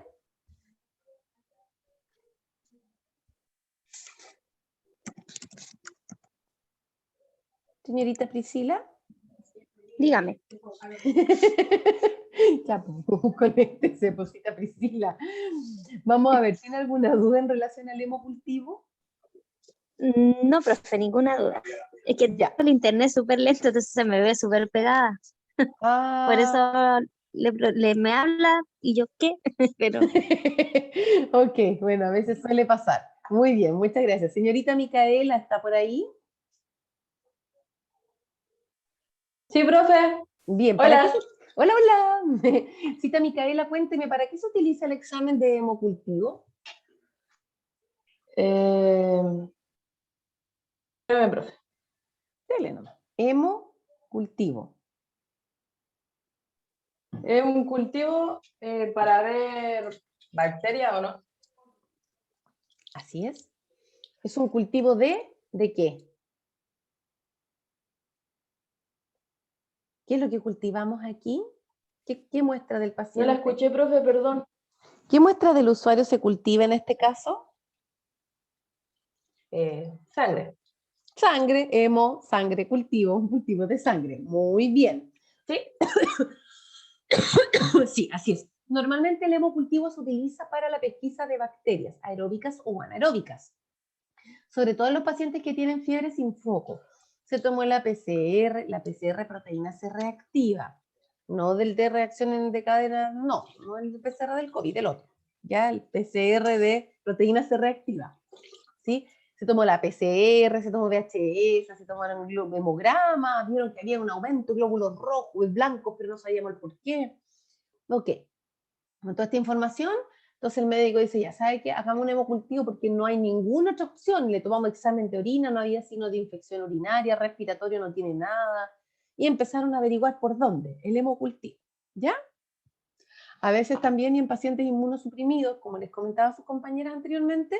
[SPEAKER 1] Señorita Priscila.
[SPEAKER 3] Dígame.
[SPEAKER 1] Ya, pues, conéctese, posita Priscila. Vamos a ver, ¿tiene alguna duda en relación al hemocultivo?
[SPEAKER 3] No, profe, ninguna duda. Es que
[SPEAKER 1] Ya.
[SPEAKER 3] el internet es súper lento, entonces se me ve súper pegada. Por eso
[SPEAKER 1] Ah,
[SPEAKER 3] me habla y yo, ¿qué? Pero
[SPEAKER 1] ok, bueno, a veces suele pasar. Muy bien, muchas gracias. Señorita Micaela, ¿está por ahí?
[SPEAKER 4] Sí, profe.
[SPEAKER 1] Bien, ¿para qué
[SPEAKER 4] Hola.
[SPEAKER 1] se... Hola, hola. Cita Micaela, cuénteme, ¿para qué se utiliza el examen de hemocultivo?
[SPEAKER 4] Espérame, profe.
[SPEAKER 1] Dele nomás. Hemocultivo.
[SPEAKER 4] ¿Es un cultivo para ver bacterias o no?
[SPEAKER 1] Así es. ¿Es un cultivo de qué? ¿Qué es lo que cultivamos aquí? ¿Qué muestra del
[SPEAKER 4] No la
[SPEAKER 1] paciente?
[SPEAKER 4] escuché, profe, perdón.
[SPEAKER 1] ¿Qué muestra del usuario se cultiva en este caso?
[SPEAKER 4] Sangre.
[SPEAKER 1] Sangre, sangre, cultivo, un cultivo de sangre. Muy bien.
[SPEAKER 4] ¿Sí?
[SPEAKER 1] Sí, así es. Normalmente el hemocultivo se utiliza para la pesquisa de bacterias aeróbicas o anaeróbicas, sobre todo en los pacientes que tienen fiebre sin foco. Se tomó la PCR proteína C reactiva, no del de reacción de cadena, no el PCR del COVID, el otro, ya el PCR de proteína C reactiva, ¿sí? Se tomó la PCR, se tomó VHS, se tomaron hemogramas, vieron que había un aumento de glóbulos rojos y blancos, pero no sabíamos el por qué. Ok, con toda esta información, entonces el médico dice, ya sabe que hagamos un hemocultivo porque no hay ninguna otra opción. Le tomamos examen de orina, no había signos de infección urinaria, respiratorio no tiene nada. Y empezaron a averiguar por dónde, el hemocultivo. ¿Ya? A veces también y en pacientes inmunosuprimidos, como les comentaba a sus compañeras anteriormente,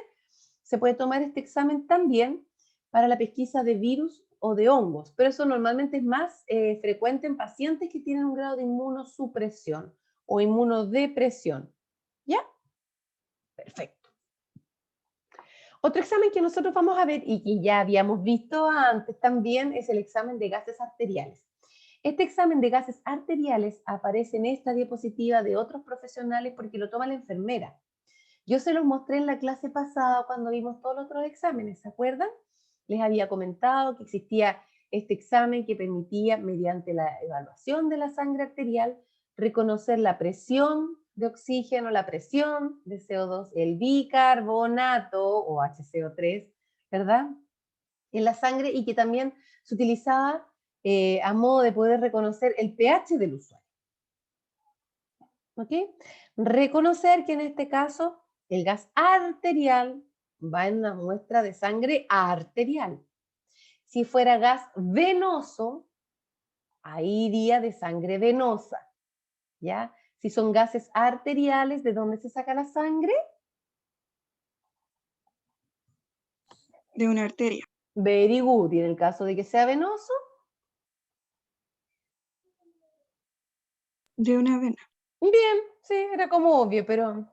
[SPEAKER 1] se puede tomar este examen también para la pesquisa de virus o de hongos, pero eso normalmente es más frecuente en pacientes que tienen un grado de inmunosupresión o inmunodepresión. ¿Ya? Perfecto. Otro examen que nosotros vamos a ver y que ya habíamos visto antes también es el examen de gases arteriales. Este examen de gases arteriales aparece en esta diapositiva de otros profesionales porque lo toma la enfermera. Yo se los mostré en la clase pasada cuando vimos todos los otros exámenes, ¿se acuerdan? Les había comentado que existía este examen que permitía, mediante la evaluación de la sangre arterial, reconocer la presión de oxígeno, la presión de CO2, el bicarbonato o HCO3, ¿verdad? En la sangre y que también se utilizaba a modo de poder reconocer el pH del usuario. ¿Ok? Reconocer que en este caso el gas arterial va en una muestra de sangre arterial. Si fuera gas venoso, ahí iría de sangre venosa. ¿Ya? Si son gases arteriales, ¿de dónde se saca la sangre?
[SPEAKER 2] De una arteria.
[SPEAKER 1] Very good. Y en el caso de que sea venoso,
[SPEAKER 2] De una vena.
[SPEAKER 1] bien, sí, era como obvio, pero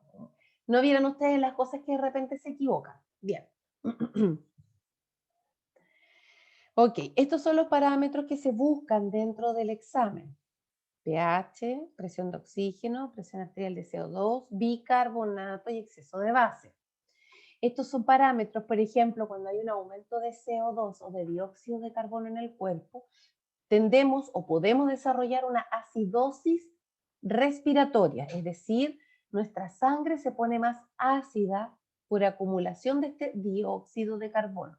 [SPEAKER 1] no vieron ustedes las cosas que de repente se equivocan. Bien. Ok, estos son los parámetros que se buscan dentro del examen. pH, presión de oxígeno, presión arterial de CO2, bicarbonato y exceso de base. Estos son parámetros, por ejemplo, cuando hay un aumento de CO2 o de dióxido de carbono en el cuerpo, tendemos o podemos desarrollar una acidosis respiratoria, es decir, nuestra sangre se pone más ácida por acumulación de este dióxido de carbono.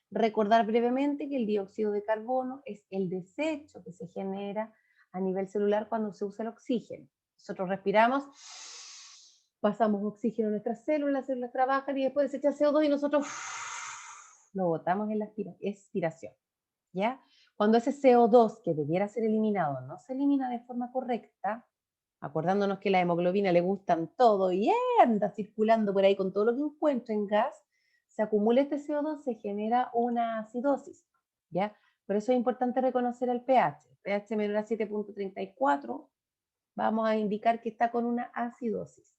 [SPEAKER 1] Recordar brevemente que el dióxido de carbono es el desecho que se genera a nivel celular cuando se usa el oxígeno. Nosotros respiramos, pasamos oxígeno a nuestras células, las células trabajan y después desecha CO2 y nosotros lo botamos en la expiración. ¿Ya? Cuando ese CO2 que debiera ser eliminado no se elimina de forma correcta, acordándonos que la hemoglobina le gustan todo y anda circulando por ahí con todo lo que encuentra en gas, se acumula este CO2, se genera una acidosis, ¿ya? Por eso es importante reconocer el pH. pH menor a 7.34, vamos a indicar que está con una acidosis,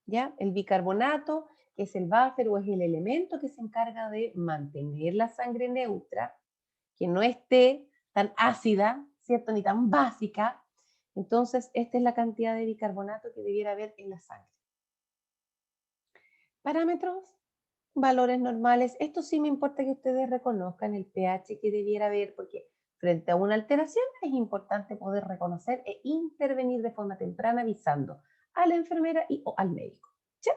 [SPEAKER 1] ¿ya? El bicarbonato, que es el buffer o es el elemento que se encarga de mantener la sangre neutra, que no esté tan ácida, ¿cierto? Ni tan básica. Entonces, esta es la cantidad de bicarbonato que debiera haber en la sangre. Parámetros, valores normales. Esto sí me importa que ustedes reconozcan el pH que debiera haber, porque frente a una alteración es importante poder reconocer e intervenir de forma temprana avisando a la enfermera y o al médico. ¿Sí?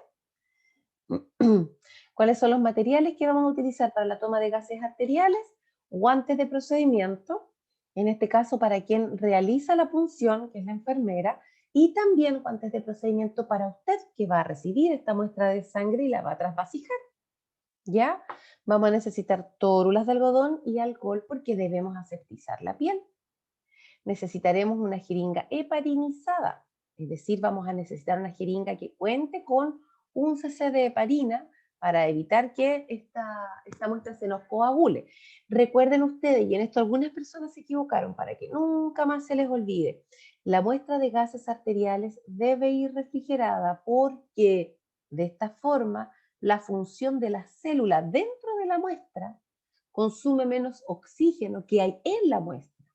[SPEAKER 1] ¿Cuáles son los materiales que vamos a utilizar para la toma de gases arteriales? Guantes de procedimiento, en este caso para quien realiza la punción, que es la enfermera, y también guantes de procedimiento para usted, que va a recibir esta muestra de sangre y la va a trasvasijar. ¿Ya? Vamos a necesitar tórulas de algodón y alcohol porque debemos aseptizar la piel. Necesitaremos una jeringa heparinizada, es decir, vamos a necesitar una jeringa que cuente con un cc de heparina para evitar que esta muestra se nos coagule. Recuerden ustedes, y en esto algunas personas se equivocaron, para que nunca más se les olvide, la muestra de gases arteriales debe ir refrigerada porque de esta forma la función de la célula dentro de la muestra consume menos oxígeno que hay en la muestra.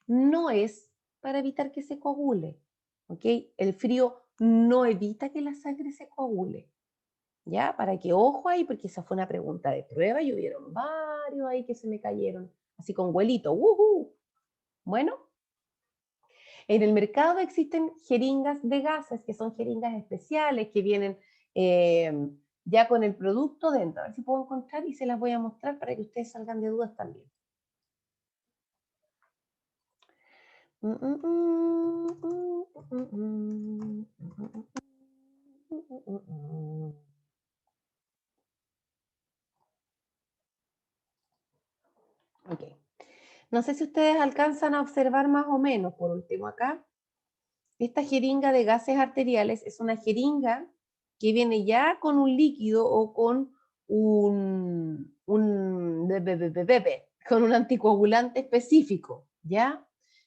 [SPEAKER 1] No es para evitar que se coagule, ¿ok? El frío no evita que la sangre se coagule, ¿ya? Para que ojo ahí, porque esa fue una pregunta de prueba y hubieron varios ahí que se me cayeron, así con vuelito, ¡wujú! Bueno, en el mercado existen jeringas de gases, que son jeringas especiales, que vienen ya con el producto dentro. A ver si puedo encontrar y se las voy a mostrar para que ustedes salgan de dudas también. Ok. No sé si ustedes alcanzan a observar más o menos, por último acá, esta jeringa de gases arteriales es una jeringa que viene ya con un líquido o con con un anticoagulante específico, ¿ya?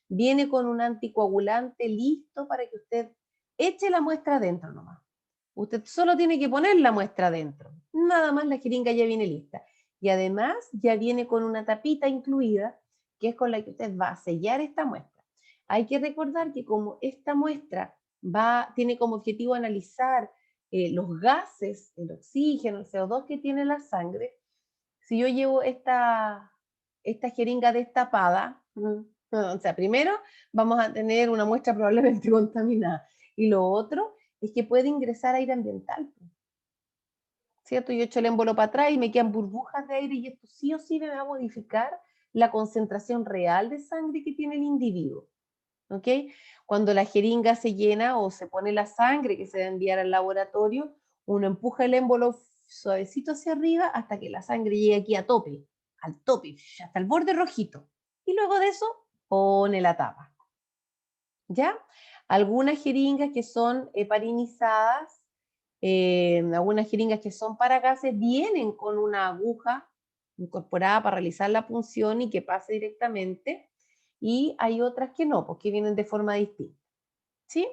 [SPEAKER 1] Viene con un anticoagulante listo para que usted eche la muestra adentro nomás. Usted solo tiene que poner la muestra adentro. Nada más la jeringa ya viene lista. Y además ya viene con una tapita incluida, que es con la que usted va a sellar esta muestra. Hay que recordar que como esta muestra tiene como objetivo analizar los gases, el oxígeno, el CO2 que tiene la sangre, si yo llevo esta jeringa destapada, o sea, primero vamos a tener una muestra probablemente contaminada. Y lo otro es que puede ingresar aire ambiental, ¿cierto? Yo echo el émbolo para atrás y me quedan burbujas de aire y esto sí o sí me va a modificar la concentración real de sangre que tiene el individuo. ¿Ok? Cuando la jeringa se llena o se pone la sangre que se va a enviar al laboratorio, uno empuja el émbolo suavecito hacia arriba hasta que la sangre llegue aquí a tope, al tope, hasta el borde rojito. Y luego de eso, pone la tapa. ¿Ya? Algunas jeringas que son heparinizadas, algunas jeringas que son para gases, vienen con una aguja incorporada para realizar la punción y que pase directamente. Y hay otras que no, porque vienen de forma distinta. ¿Sí?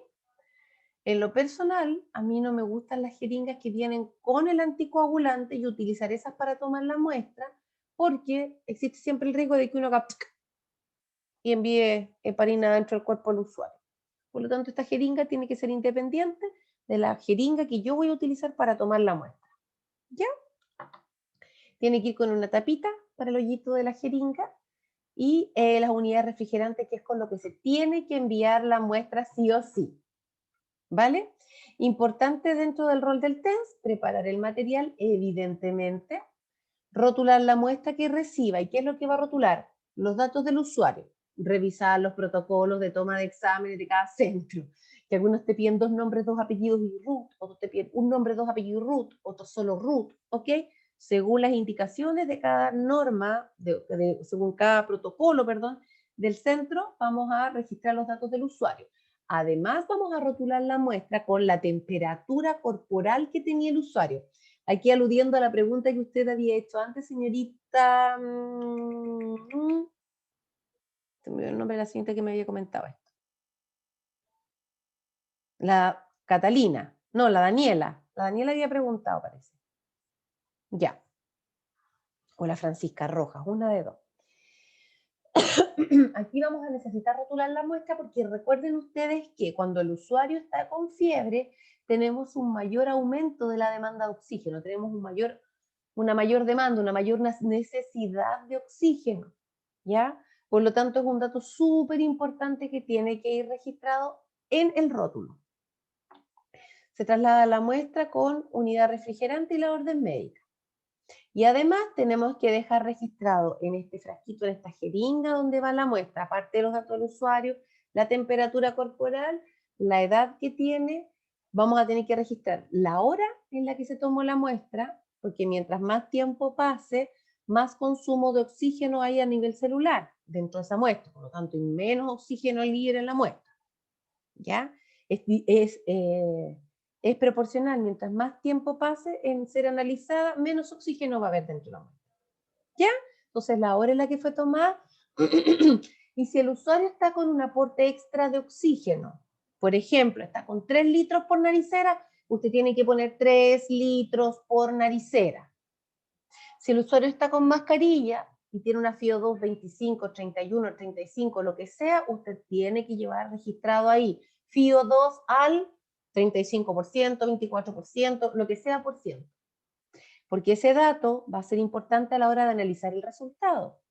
[SPEAKER 1] En lo personal, a mí no me gustan las jeringas que vienen con el anticoagulante y utilizar esas para tomar la muestra, porque existe siempre el riesgo de que uno haga y envíe heparina dentro del cuerpo del usuario. Por lo tanto, esta jeringa tiene que ser independiente de la jeringa que yo voy a utilizar para tomar la muestra. ¿Ya? Tiene que ir con una tapita para el hoyito de la jeringa y las unidades refrigerantes, que es con lo que se tiene que enviar la muestra sí o sí. ¿Vale? Importante dentro del rol del test, preparar el material, evidentemente, rotular la muestra que reciba. ¿Y qué es lo que va a rotular? Los datos del usuario. Revisar los protocolos de toma de exámenes de cada centro. Que algunos te piden 2 nombres, 2 apellidos y root, otros te piden 1 nombre, 2 apellidos y root, otros solo root, ¿ok? Según las indicaciones de cada norma, según cada protocolo, perdón, del centro, vamos a registrar los datos del usuario. Además, vamos a rotular la muestra con la temperatura corporal que tenía el usuario. Aquí aludiendo a la pregunta que usted había hecho antes, señorita. Se me olvidó el nombre de la señorita que me había comentado esto. La Catalina. No, la Daniela. La Daniela había preguntado, parece. Ya. O la Francisca Rojas, una de dos. Aquí vamos a necesitar rotular la muestra porque recuerden ustedes que cuando el usuario está con fiebre, tenemos un mayor aumento de la demanda de oxígeno, tenemos una mayor demanda, una mayor necesidad de oxígeno, ¿ya? Por lo tanto, es un dato súper importante que tiene que ir registrado en el rótulo. Se traslada la muestra con unidad refrigerante y la orden médica. Y además tenemos que dejar registrado en este frasquito, en esta jeringa donde va la muestra, aparte de los datos del usuario, la temperatura corporal, la edad que tiene, vamos a tener que registrar la hora en la que se tomó la muestra, porque mientras más tiempo pase, más consumo de oxígeno hay a nivel celular dentro de esa muestra, por lo tanto, hay menos oxígeno libre en la muestra. ¿Ya? Es proporcional, mientras más tiempo pase en ser analizada, menos oxígeno va a haber dentro de la muestra. ¿Ya? Entonces, la hora en la que fue tomada, y si el usuario está con un aporte extra de oxígeno, por ejemplo, está con 3 litros por naricera, usted tiene que poner 3 litros por naricera. Si el usuario está con mascarilla y tiene una FIO2 25, 31, 35, lo que sea, usted tiene que llevar registrado ahí FIO2 al 35%, 24%, lo que sea por ciento. Porque ese dato va a ser importante a la hora de analizar el resultado.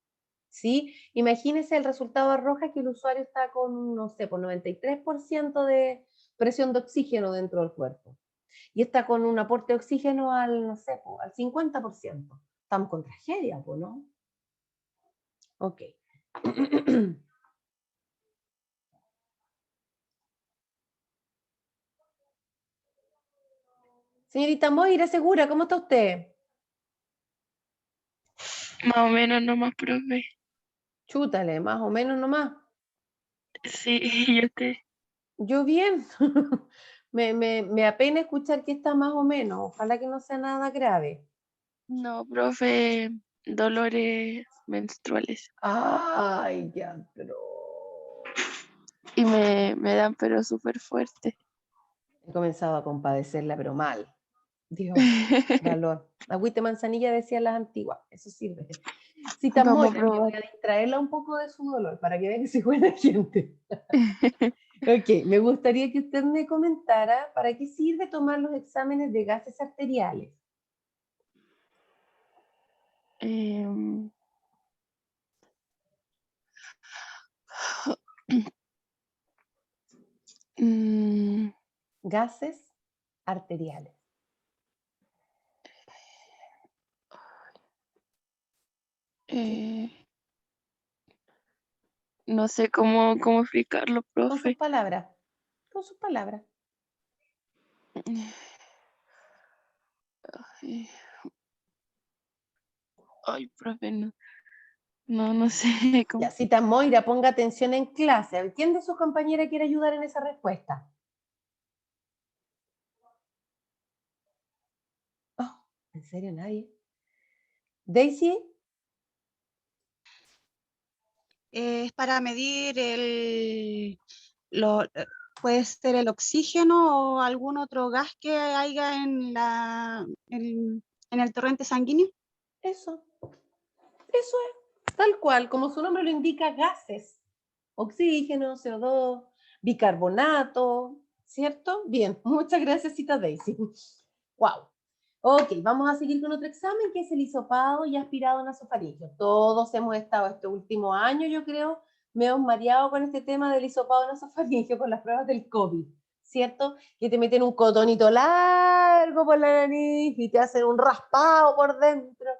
[SPEAKER 1] ¿Sí? Imagínese el resultado arroja que el usuario está con, no sé, por 93% de presión de oxígeno dentro del cuerpo. Y está con un aporte de oxígeno al, no sé, al 50%. Estamos con tragedia, ¿no? Ok. Señorita Moira, segura, ¿cómo está usted?
[SPEAKER 5] Más o menos nomás, profe.
[SPEAKER 1] Chútale, más o menos nomás.
[SPEAKER 5] Sí, yo te...
[SPEAKER 1] Yo bien. me apena escuchar que está más o menos. Ojalá que no sea nada grave.
[SPEAKER 5] No, profe, dolores menstruales.
[SPEAKER 1] Ay, ya, pero...
[SPEAKER 5] Y me dan pero súper fuerte.
[SPEAKER 1] He comenzado a compadecerla, pero mal. Dios, valor. Agüita de manzanilla decían las antiguas, eso sirve. Si tan
[SPEAKER 5] Vamos a
[SPEAKER 1] Moira, yo voy
[SPEAKER 5] probar.
[SPEAKER 1] a distraerla un poco de su dolor para que vean que soy buena gente. Ok, me gustaría que usted me comentara para qué sirve tomar los exámenes de gases arteriales.
[SPEAKER 5] Em, mm,
[SPEAKER 1] Gases arteriales.
[SPEAKER 5] eh, no sé cómo explicarlo,
[SPEAKER 1] Con sus
[SPEAKER 5] profe.
[SPEAKER 1] palabras. Con sus palabras.
[SPEAKER 5] Ay, ay, profe, no sé cómo.
[SPEAKER 1] Ya, cita Moira, ponga atención en clase. A ver, ¿quién de sus compañeras quiere ayudar en esa respuesta? Oh, ¿en serio nadie? Daisy,
[SPEAKER 6] Es para medir puede ser el oxígeno o algún otro gas que haya en el torrente sanguíneo.
[SPEAKER 1] eso es, tal cual, como su nombre lo indica, gases. Oxígeno, CO2, bicarbonato, ¿cierto? Bien, muchas gracias, cita Daisy. Wow. Ok, vamos a seguir con otro examen que es el hisopado y aspirado nasofaríngeo. Todos hemos estado este último año, yo creo, me hemos mareado con este tema del hisopado nasofaríngeo con las pruebas del COVID, ¿cierto? Que te meten un cotonito largo por la nariz y te hacen un raspado por dentro.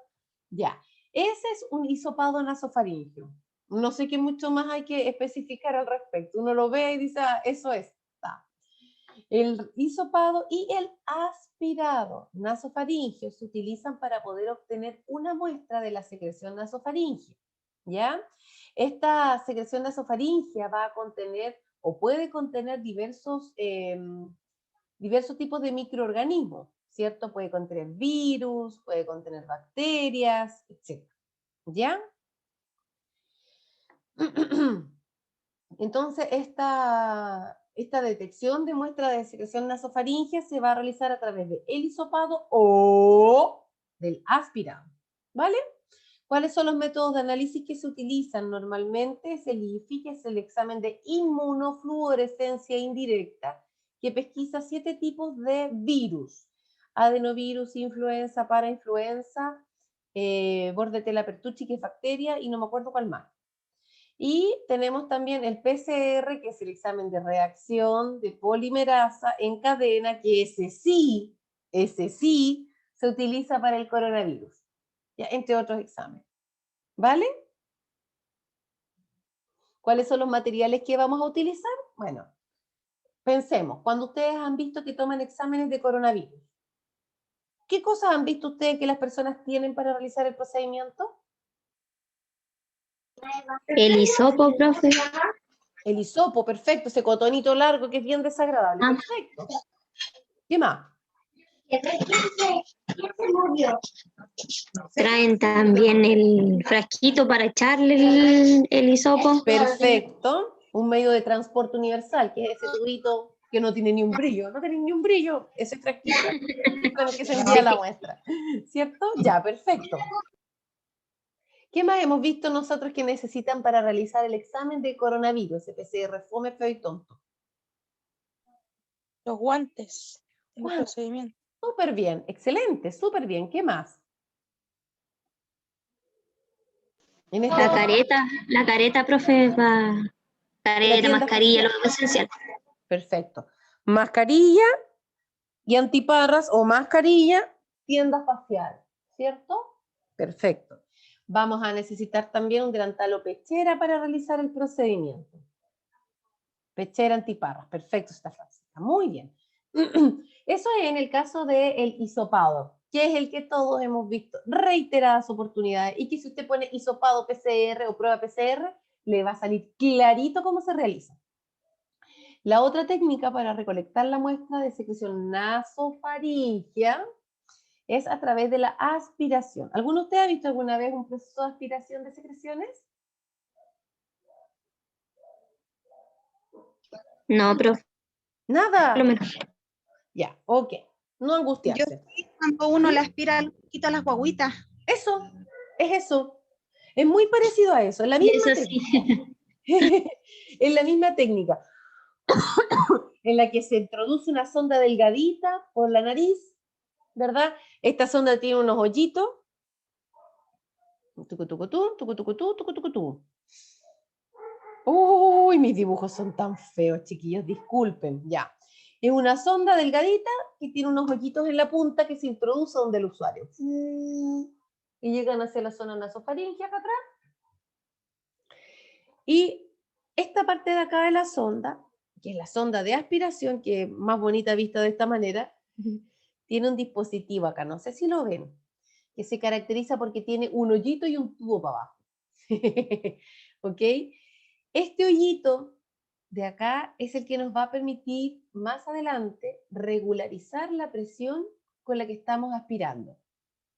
[SPEAKER 1] Ya, ese es un hisopado nasofaríngeo. No sé qué mucho más hay que especificar al respecto. Uno lo ve y dice, ah, eso es. Está. El hisopado y el aspirado nasofaríngeo se utilizan para poder obtener una muestra de la secreción nasofaríngea. ¿Ya? Esta secreción nasofaríngea va a contener o puede contener diversos tipos de microorganismos, ¿cierto? Puede contener virus, puede contener bacterias, etc. ¿Ya? Entonces, esta detección de muestra de secreción nasofaríngea se va a realizar a través del hisopado o del aspirado, ¿vale? ¿Cuáles son los métodos de análisis que se utilizan normalmente? Es el IFI, que es el examen de inmunofluorescencia indirecta, que pesquisa 7 tipos de virus: adenovirus, influenza, parainfluenza, Bordetella pertussis, que es bacteria, y no me acuerdo cuál más. Y tenemos también el PCR, que es el examen de reacción de polimerasa en cadena, que ese sí se utiliza para el coronavirus, ya, entre otros exámenes. ¿Vale? ¿Cuáles son los materiales que vamos a utilizar? Bueno, pensemos, cuando ustedes han visto que toman exámenes de coronavirus, ¿qué cosas han visto ustedes que las personas tienen para realizar el procedimiento?
[SPEAKER 3] El hisopo, profe.
[SPEAKER 1] El hisopo, perfecto, ese cotonito largo que es bien desagradable,
[SPEAKER 3] Ah.
[SPEAKER 1] perfecto. ¿Qué más?
[SPEAKER 3] Traen también el frasquito para echarle el hisopo.
[SPEAKER 1] Perfecto, un medio de transporte universal, que es ese tubito que no tiene ni un brillo, ese frasquito con el que se envía la muestra, ¿cierto? Ya, perfecto. ¿Qué más hemos visto nosotros que necesitan para realizar el examen de coronavirus, ese PCR fome, feo y tonto?
[SPEAKER 7] Los guantes del
[SPEAKER 1] Guantes.
[SPEAKER 7] procedimiento.
[SPEAKER 1] Súper bien, excelente, súper bien. ¿Qué más? En este
[SPEAKER 3] La careta, profe, careta,
[SPEAKER 1] tienda
[SPEAKER 3] mascarilla,
[SPEAKER 1] facial.
[SPEAKER 3] lo esencial.
[SPEAKER 1] Perfecto. Mascarilla y antiparras o mascarilla, tienda facial, ¿cierto? Perfecto. Vamos a necesitar también un delantal o pechera para realizar el procedimiento. Pechera, antiparras, perfecto esta frase. Muy bien. Eso es en el caso del hisopado, que es el que todos hemos visto reiteradas oportunidades, y que si usted pone hisopado PCR o prueba PCR, le va a salir clarito cómo se realiza. La otra técnica para recolectar la muestra de secreción nasofaríngea es a través de la aspiración. ¿Alguno de ustedes ha visto alguna vez un proceso de aspiración de secreciones?
[SPEAKER 3] No, profe.
[SPEAKER 1] Nada.
[SPEAKER 3] Lo mejor.
[SPEAKER 1] Ya, ok. No
[SPEAKER 6] Yo
[SPEAKER 1] angustiarse.
[SPEAKER 6] sí, cuando uno le aspira un poquito a las guaguitas.
[SPEAKER 1] Eso, es eso. Es muy parecido a eso, es la misma
[SPEAKER 3] Eso sí.
[SPEAKER 1] técnica. Es la misma técnica. En la que se introduce una sonda delgadita por la nariz, ¿verdad? Esta sonda tiene unos hoyitos. Tucutucutú, tucutucutú, tucutucutú. Uy, mis dibujos son tan feos, chiquillos, disculpen, ya. Es una sonda delgadita que tiene unos hoyitos en la punta que se introduce donde el usuario. Y llegan hacia la zona nasofaríngea acá atrás. Y esta parte de acá de la sonda, que es la sonda de aspiración, que es más bonita vista de esta manera, tiene un dispositivo acá, no sé si lo ven, que se caracteriza porque tiene un hoyito y un tubo para abajo. ¿Ok? Este hoyito de acá es el que nos va a permitir más adelante regularizar la presión con la que estamos aspirando.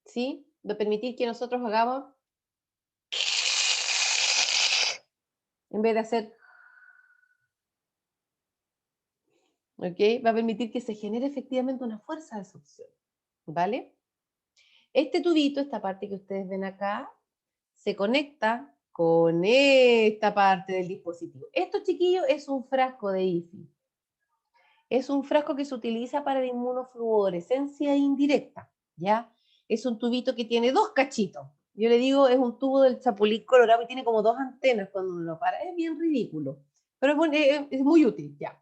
[SPEAKER 1] ¿Sí? Va a permitir que nosotros hagamos, en vez de hacer, ¿ok? Va a permitir que se genere efectivamente una fuerza de succión, ¿vale? Este tubito, esta parte que ustedes ven acá, se conecta con esta parte del dispositivo. Esto, chiquillos, es un frasco de IFI. Es un frasco que se utiliza para la inmunofluorescencia indirecta, ¿ya? Es un tubito que tiene 2 cachitos. Yo le digo, es un tubo del Chapulín Colorado y tiene como 2 antenas cuando uno lo para. Es bien ridículo, pero es, bueno, es muy útil, ¿ya?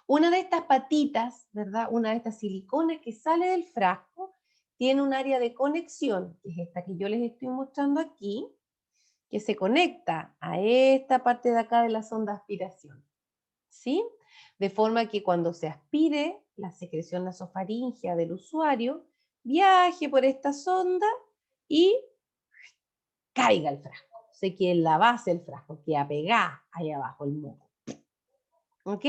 [SPEAKER 1] Una de estas patitas, ¿verdad? Una de estas siliconas que sale del frasco, tiene un área de conexión, que es esta que yo les estoy mostrando aquí, que se conecta a esta parte de acá de la sonda de aspiración, ¿sí? De forma que cuando se aspire, la secreción nasofaríngea del usuario viaje por esta sonda y caiga al frasco. Se quede en la base del frasco, queda pegada ahí abajo el moco. ¿Ok?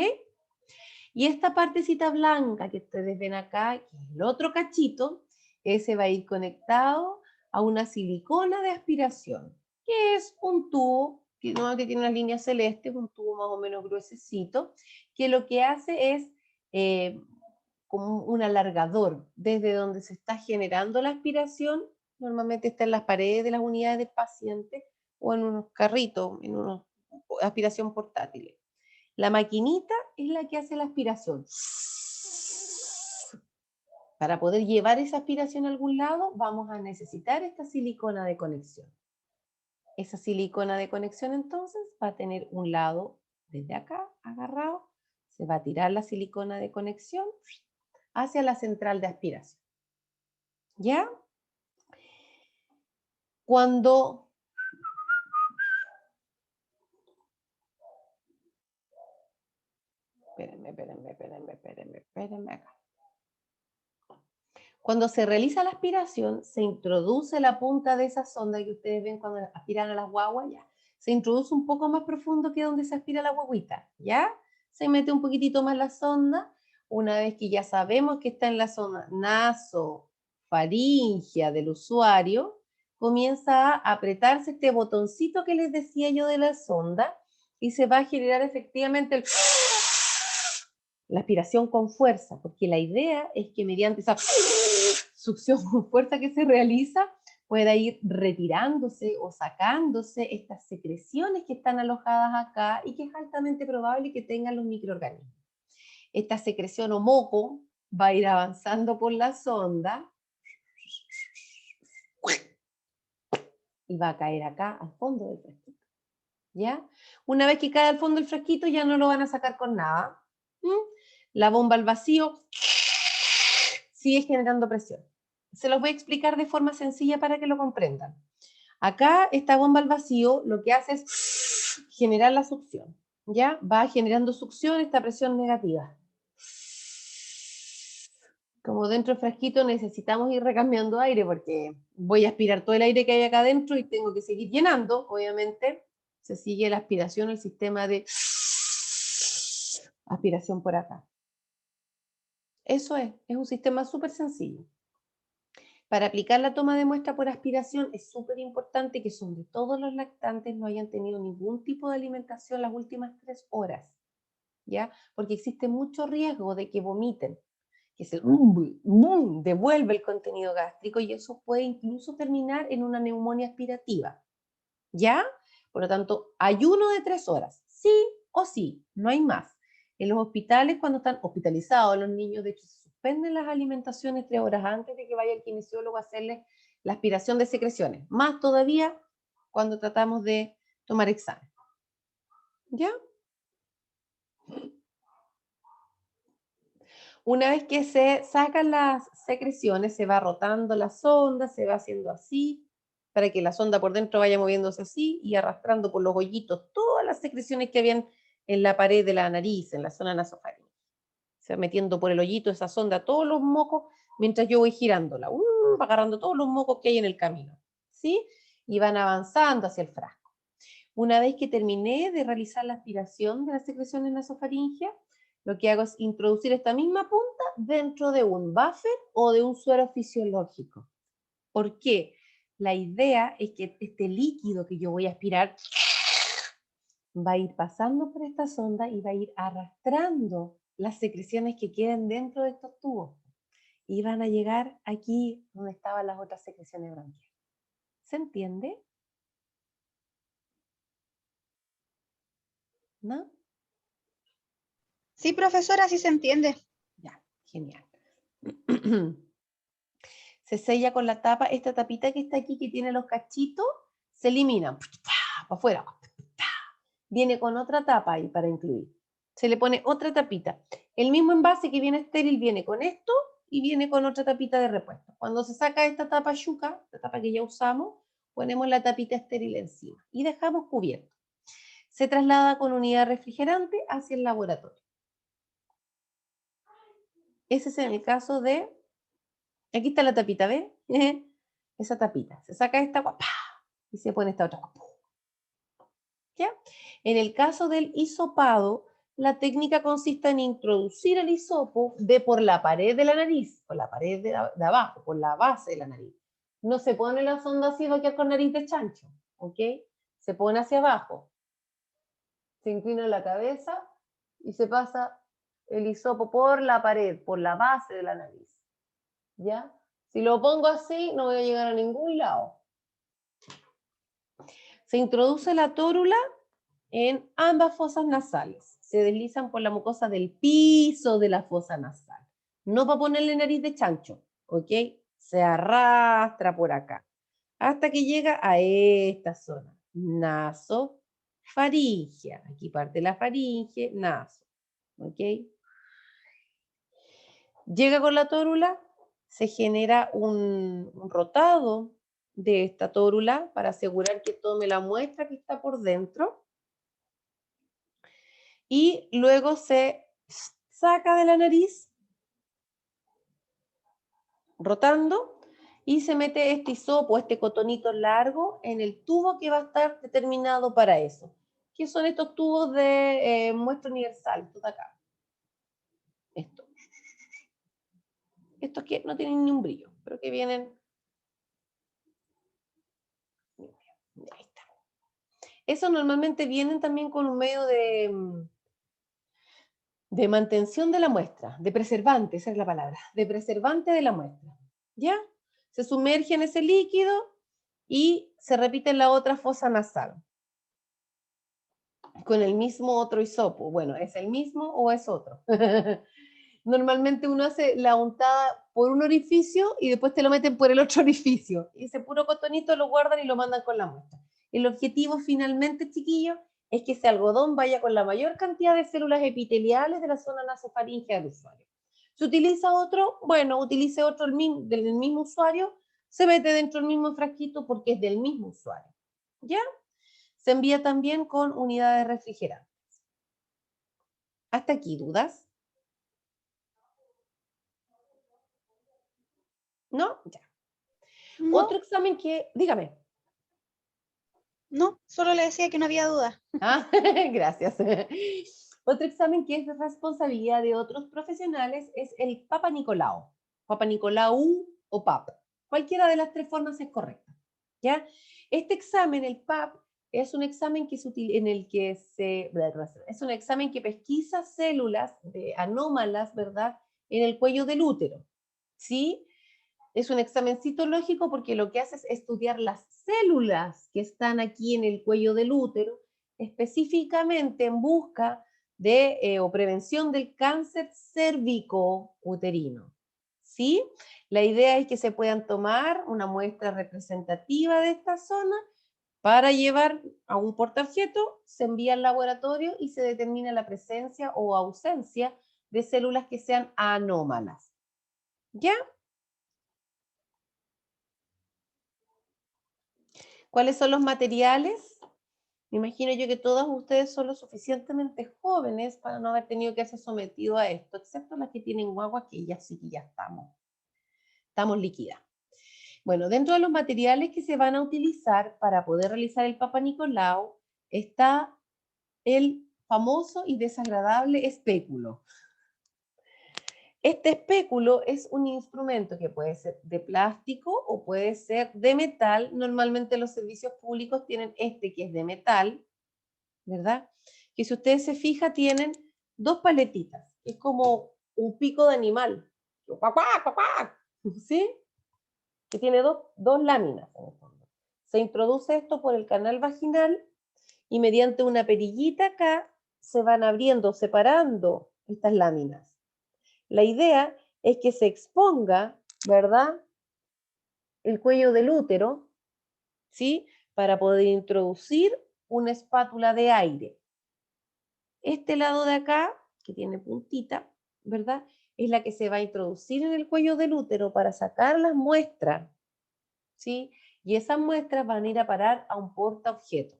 [SPEAKER 1] Y esta partecita blanca que ustedes ven acá, que es el otro cachito, ese va a ir conectado a una silicona de aspiración, que es un tubo que normalmente tiene unas líneas celestes, un tubo más o menos gruesecito, que lo que hace es como un alargador desde donde se está generando la aspiración Normalmente está en las paredes de las unidades del paciente o en unos carritos, en unos aspiración portátiles. La maquinita es la que hace la aspiración. Para poder llevar esa aspiración a algún lado, vamos a necesitar esta silicona de conexión. Esa silicona de conexión entonces va a tener un lado desde acá agarrado, se va a tirar la silicona de conexión hacia la central de aspiración. ¿Ya? Cuando espérenme acá. Cuando se realiza la aspiración, se introduce la punta de esa sonda que ustedes ven cuando aspiran a las guaguas, ya. Se introduce un poco más profundo que donde se aspira la guaguita, ¿ya? Se mete un poquitito más la sonda. Una vez que ya sabemos que está en la zona nasofaringea del usuario, comienza a apretarse este botoncito que les decía yo de la sonda y se va a generar efectivamente la aspiración con fuerza, porque la idea es que mediante esa succión con fuerza que se realiza, pueda ir retirándose o sacándose estas secreciones que están alojadas acá y que es altamente probable que tengan los microorganismos. Esta secreción o moco va a ir avanzando por la sonda y va a caer acá al fondo del frasquito. ¿Ya? Una vez que cae al fondo del frasquito ya no lo van a sacar con nada. La bomba al vacío sigue generando presión. Se los voy a explicar de forma sencilla para que lo comprendan. Acá esta bomba al vacío lo que hace es generar la succión. ¿Ya? Va generando succión esta presión negativa. Como dentro del frasquito necesitamos ir recambiando aire porque voy a aspirar todo el aire que hay acá adentro y tengo que seguir llenando, obviamente. Se sigue la aspiración, el sistema de aspiración por acá. Eso es un sistema súper sencillo. Para aplicar la toma de muestra por aspiración es súper importante que sobre todo los lactantes no hayan tenido ningún tipo de alimentación las últimas 3 horas, ¿ya? Porque existe mucho riesgo de que vomiten, que se devuelve el contenido gástrico y eso puede incluso terminar en una neumonía aspirativa, ¿ya? Por lo tanto, ayuno de 3 horas, sí o sí, no hay más. En los hospitales, cuando están hospitalizados los niños, de hecho, se suspenden las alimentaciones 3 horas antes de que vaya el kinesiólogo a hacerles la aspiración de secreciones. Más todavía cuando tratamos de tomar examen. ¿Ya? Una vez que se sacan las secreciones, se va rotando la sonda, se va haciendo así, para que la sonda por dentro vaya moviéndose así y arrastrando por los hoyitos todas las secreciones que habían en la pared de la nariz, en la zona nasofaringea. Se va metiendo por el hoyito esa sonda todos los mocos mientras yo voy girándola, agarrando todos los mocos que hay en el camino, ¿sí? Y van avanzando hacia el frasco. Una vez que terminé de realizar la aspiración de las secreciones nasofaringeas, lo que hago es introducir esta misma punta dentro de un buffer o de un suero fisiológico. ¿Por qué? La idea es que este líquido que yo voy a aspirar va a ir pasando por esta sonda y va a ir arrastrando las secreciones que queden dentro de estos tubos. Y van a llegar aquí donde estaban las otras secreciones bronquiales. ¿Se entiende? ¿No?
[SPEAKER 6] Sí, profesora, sí se entiende.
[SPEAKER 1] Ya, genial. Se sella con la tapa, esta tapita que está aquí que tiene los cachitos, se eliminan, para afuera. Viene con otra tapa ahí para incluir. Se le pone otra tapita. El mismo envase que viene estéril viene con esto y viene con otra tapita de repuesto. Cuando se saca esta tapa yuca, la tapa que ya usamos, ponemos la tapita estéril encima y dejamos cubierto. Se traslada con unidad refrigerante hacia el laboratorio. Ese es en el caso de... Aquí está la tapita, ¿ven? Esa tapita. Se saca esta y se pone esta otra. ¿Ya? En el caso del hisopado, la técnica consiste en introducir el hisopo por la pared de la nariz, por la pared de abajo, por la base de la nariz. No se pone la sonda así, va a quedar con nariz de chancho, ¿ok? Se pone hacia abajo. Se inclina la cabeza y se pasa el hisopo por la pared, por la base de la nariz. ¿Ya? Si lo pongo así, no voy a llegar a ningún lado. Se introduce la tórula en ambas fosas nasales. Se deslizan por la mucosa del piso de la fosa nasal. No para ponerle nariz de chancho, ¿ok? Se arrastra por acá hasta que llega a esta zona. Nasofaringea. Aquí parte la faringe, naso. ¿Ok? Llega con la tórula, se genera un rotado de esta tórula para asegurar que tome la muestra que está por dentro. Y luego se saca de la nariz, rotando, y se mete este hisopo, este cotonito largo, en el tubo que va a estar determinado para eso. ¿Qué son estos tubos de muestra universal? Estos de acá. Estos que no tienen ni un brillo, pero que vienen... Ahí está. Esos normalmente vienen también con un medio de mantención de la muestra, de preservante, esa es la palabra, de preservante de la muestra. ¿Ya? Se sumerge en ese líquido y se repite en la otra fosa nasal. Con el mismo otro hisopo. Bueno, ¿es el mismo o es otro? Normalmente uno hace la untada por un orificio y después te lo meten por el otro orificio. Y ese puro cotonito lo guardan y lo mandan con la muestra. El objetivo finalmente, chiquillos, es que ese algodón vaya con la mayor cantidad de células epiteliales de la zona nasofaringea del usuario. Si utiliza otro, bueno, utilice otro del mismo usuario, se mete dentro del mismo frasquito porque es del mismo usuario. ¿Ya? Se envía también con unidades refrigerantes. ¿Hasta aquí dudas? ¿No? Ya.
[SPEAKER 6] No,
[SPEAKER 1] Otro examen que, dígame.
[SPEAKER 6] no, solo le decía que no había duda.
[SPEAKER 1] Ah, gracias. Otro examen que es de responsabilidad de otros profesionales es el Papa Nicolau. Papa Nicolau o PAP. Cualquiera de las tres formas es correcta. ¿Ya? Este examen, el PAP, es un examen que es un examen que pesquisa células anómalas, ¿verdad? En el cuello del útero. ¿Sí? Es un examen citológico porque lo que hace es estudiar las células que están aquí en el cuello del útero, específicamente en busca de o prevención del cáncer cérvico-uterino. ¿Sí? La idea es que se puedan tomar una muestra representativa de esta zona para llevar a un portaobjeto, se envía al laboratorio y se determina la presencia o ausencia de células que sean anómalas. ¿Ya? ¿Cuáles son los materiales? Me imagino yo que todas ustedes son lo suficientemente jóvenes para no haber tenido que ser sometidos a esto, excepto las que tienen guaguas que ya sí que ya estamos líquidas. Bueno, dentro de los materiales que se van a utilizar para poder realizar el Papa Nicolau está el famoso y desagradable espéculo. Este espéculo es un instrumento que puede ser de plástico o puede ser de metal. Normalmente los servicios públicos tienen este que es de metal, ¿verdad? Que si ustedes se fijan tienen dos paletitas. Es como un pico de animal. ¿Sí? Que tiene dos láminas en el fondo. Se introduce esto por el canal vaginal y mediante una perillita acá se van abriendo, separando estas láminas. La idea es que se exponga, ¿verdad?, el cuello del útero, ¿sí?, para poder introducir una espátula de aire. Este lado de acá, que tiene puntita, ¿verdad?, es la que se va a introducir en el cuello del útero para sacar las muestras, ¿sí?, y esas muestras van a ir a parar a un portaobjeto.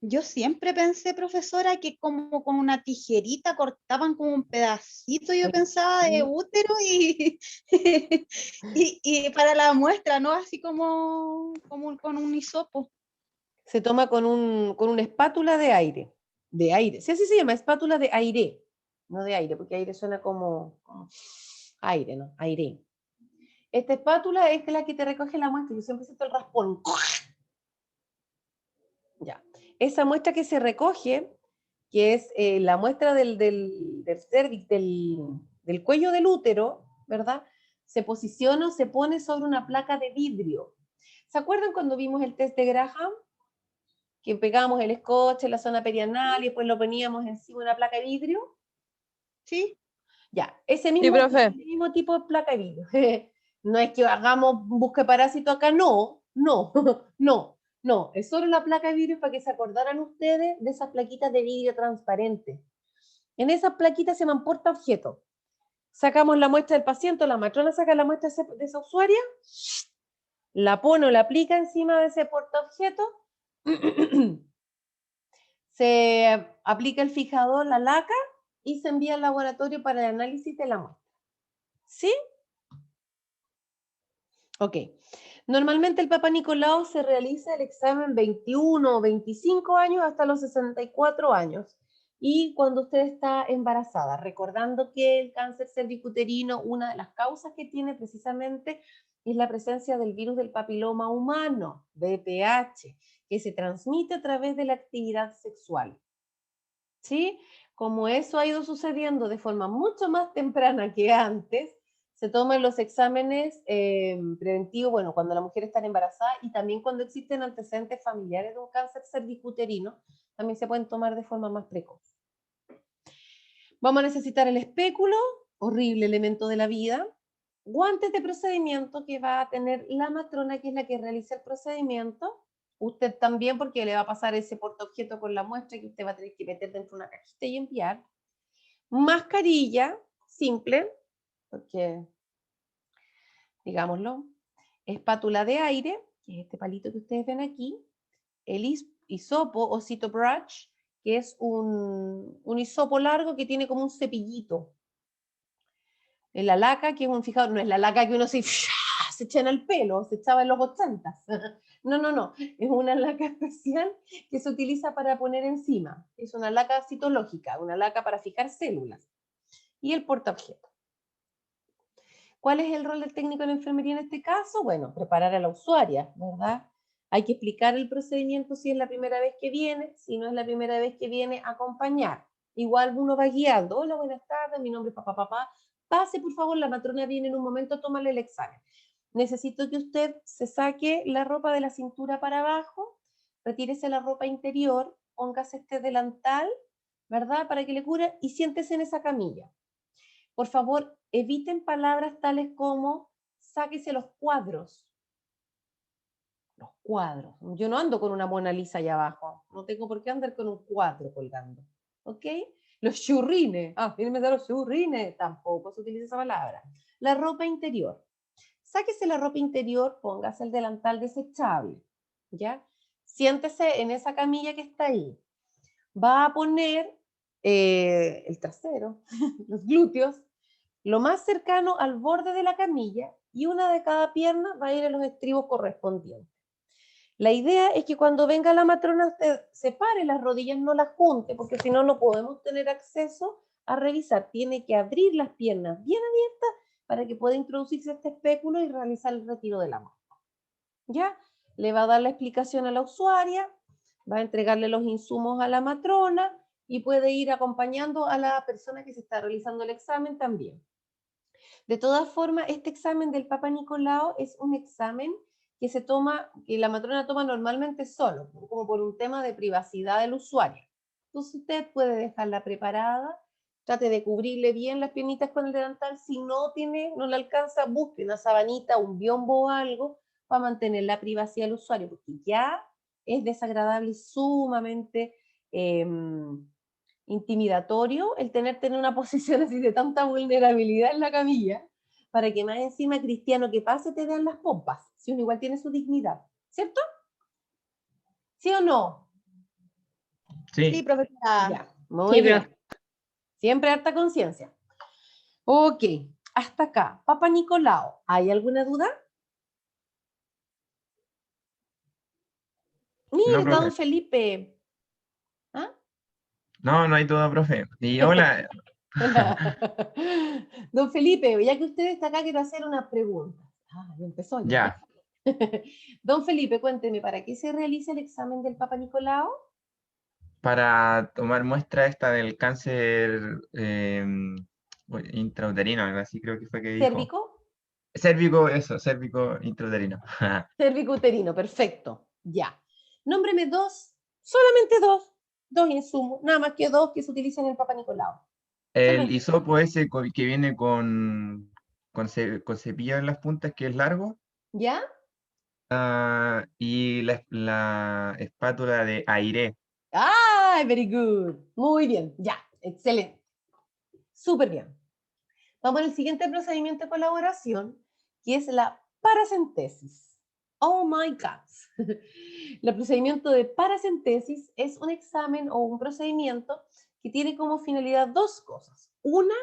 [SPEAKER 6] Yo siempre pensé, profesora, que como con una tijerita cortaban como un pedacito, yo pensaba, de útero y para la muestra, ¿no? Así como con un hisopo.
[SPEAKER 1] Se toma con una espátula de aire. De aire. Sí, así se llama, espátula de aire. No de aire, porque aire suena como aire, ¿no? Aire. Esta espátula es la que te recoge la muestra. Yo siempre siento el raspón. Ya. Esa muestra que se recoge que es la muestra del cervix, del cuello del útero, ¿verdad? Se posiciona o se pone sobre una placa de vidrio. ¿Se acuerdan cuando vimos el test de Graham? Que pegábamos el scotch en la zona perianal y después lo poníamos encima de una placa de vidrio.
[SPEAKER 6] Sí,
[SPEAKER 1] Ya, ese mismo,
[SPEAKER 5] profe.
[SPEAKER 1] ese mismo tipo de placa de vidrio. No es que hagamos busque parásito acá, no, no, no, no. Es solo la placa de vidrio para que se acordaran ustedes de esas plaquitas de vidrio transparente. En esas plaquitas se llaman portaobjetos. Sacamos la muestra del paciente, la matrona saca la muestra de esa usuaria, la pone o la aplica encima de ese portaobjeto, se aplica el fijador, la laca, y se envía al laboratorio para el análisis de la muestra. ¿Sí? Ok. Normalmente el Papa Nicolau se realiza el examen 21 o 25 años hasta los 64 años. Y cuando usted está embarazada, recordando que el cáncer cervicuterino, una de las causas que tiene precisamente es la presencia del virus del papiloma humano, VPH, que se transmite a través de la actividad sexual. ¿Sí? Como eso ha ido sucediendo de forma mucho más temprana que antes, se toman los exámenes preventivos, bueno, cuando la mujer está embarazada y también cuando existen antecedentes familiares de un cáncer cervicuterino, también se pueden tomar de forma más precoz. Vamos a necesitar el espéculo, horrible elemento de la vida, guantes de procedimiento que va a tener la matrona, que es la que realiza el procedimiento, usted también, porque le va a pasar ese portaobjeto con la muestra que usted va a tener que meter dentro de una cajita y enviar. Mascarilla, simple, porque, digámoslo, espátula de aire, que es este palito que ustedes ven aquí, el hisopo o Cytobrush, que es un hisopo largo que tiene como un cepillito. La laca, que es un fijador, no es la laca que uno se echa en el pelo, se echaba en los 80. No, no, no, es una laca especial que se utiliza para poner encima. Es una laca citológica, una laca para fijar células. Y el portaobjeto. ¿Cuál es el rol del técnico en enfermería en este caso? Bueno, preparar a la usuaria, ¿verdad? Hay que explicar el procedimiento si es la primera vez que viene, si no es la primera vez que viene, acompañar. Igual uno va guiando, hola, buenas tardes, mi nombre es papá, pase por favor, la matrona viene en un momento, tómale el examen. Necesito que usted se saque la ropa de la cintura para abajo, retírese la ropa interior, póngase este delantal, ¿verdad? Para que le cure y siéntese en esa camilla. Por favor, eviten palabras tales como sáquese los cuadros. Los cuadros. Yo no ando con una Mona Lisa allá abajo. No tengo por qué andar con un cuadro colgando. ¿Ok? Los churrines. Ah, mírenme de los churrines. Tampoco se utiliza esa palabra. La ropa interior. Sáquese la ropa interior, póngase el delantal desechable. ¿Ya? Siéntese en esa camilla que está ahí. Va a poner el trasero, los glúteos, lo más cercano al borde de la camilla y una de cada pierna va a ir a los estribos correspondientes. La idea es que cuando venga la matrona usted separe las rodillas, no las junte, porque si no, no podemos tener acceso a revisar. Tiene que abrir las piernas bien abiertas para que pueda introducirse este espéculo y realizar el retiro de la muestra. ¿Ya? Le va a dar la explicación a la usuaria, va a entregarle los insumos a la matrona y puede ir acompañando a la persona que se está realizando el examen también. De todas formas, este examen del Papa Nicolau es un examen que se toma, que la matrona toma normalmente solo, como por un tema de privacidad del usuario. Entonces usted puede dejarla preparada, trate de cubrirle bien las piernitas con el delantal, si no le alcanza, busque una sabanita, un biombo o algo para mantener la privacidad del usuario, porque ya es desagradable y sumamente intimidatorio el tenerte en una posición así de tanta vulnerabilidad en la camilla, para que más encima, Cristiano, que pase, te den las pompas, si uno igual tiene su dignidad, ¿cierto? ¿Sí o no?
[SPEAKER 6] sí,
[SPEAKER 7] Sí,
[SPEAKER 6] profesora.
[SPEAKER 1] Ya, muy
[SPEAKER 3] Sí,
[SPEAKER 1] bien. Siempre harta conciencia. Ok, hasta acá. Papa Nicolau, ¿hay alguna duda? Mire,
[SPEAKER 7] no, profe.
[SPEAKER 1] don Felipe. ¿Ah?
[SPEAKER 7] No, no hay duda, profe. Y hola,
[SPEAKER 1] Don Felipe, ya que usted está acá, quiero hacer una pregunta. Ah, ya empezó ya.
[SPEAKER 7] ya.
[SPEAKER 1] Don Felipe, cuénteme, ¿para qué se realiza el examen del Papa Nicolau?
[SPEAKER 7] para tomar muestra esta del cáncer intrauterino, algo así creo que fue que dijo.
[SPEAKER 1] ¿Cérvico?
[SPEAKER 7] Cérvico, eso, cérvico intrauterino.
[SPEAKER 1] Cérvico uterino, perfecto. Ya. Nómbreme solamente dos insumos, nada más que dos que se utilizan en el Papa Nicolau. Solo
[SPEAKER 7] El hisopo ese que viene con cepillo en las puntas, que es largo,
[SPEAKER 1] ¿Ya?
[SPEAKER 7] y la espátula de aire.
[SPEAKER 1] ¡Ay, very good! Muy bien, ya, excelente. Súper bien. Vamos al siguiente procedimiento de colaboración, que es la paracentesis. Oh my God. El procedimiento de paracentesis es un examen o un procedimiento que tiene como finalidad dos cosas. Una,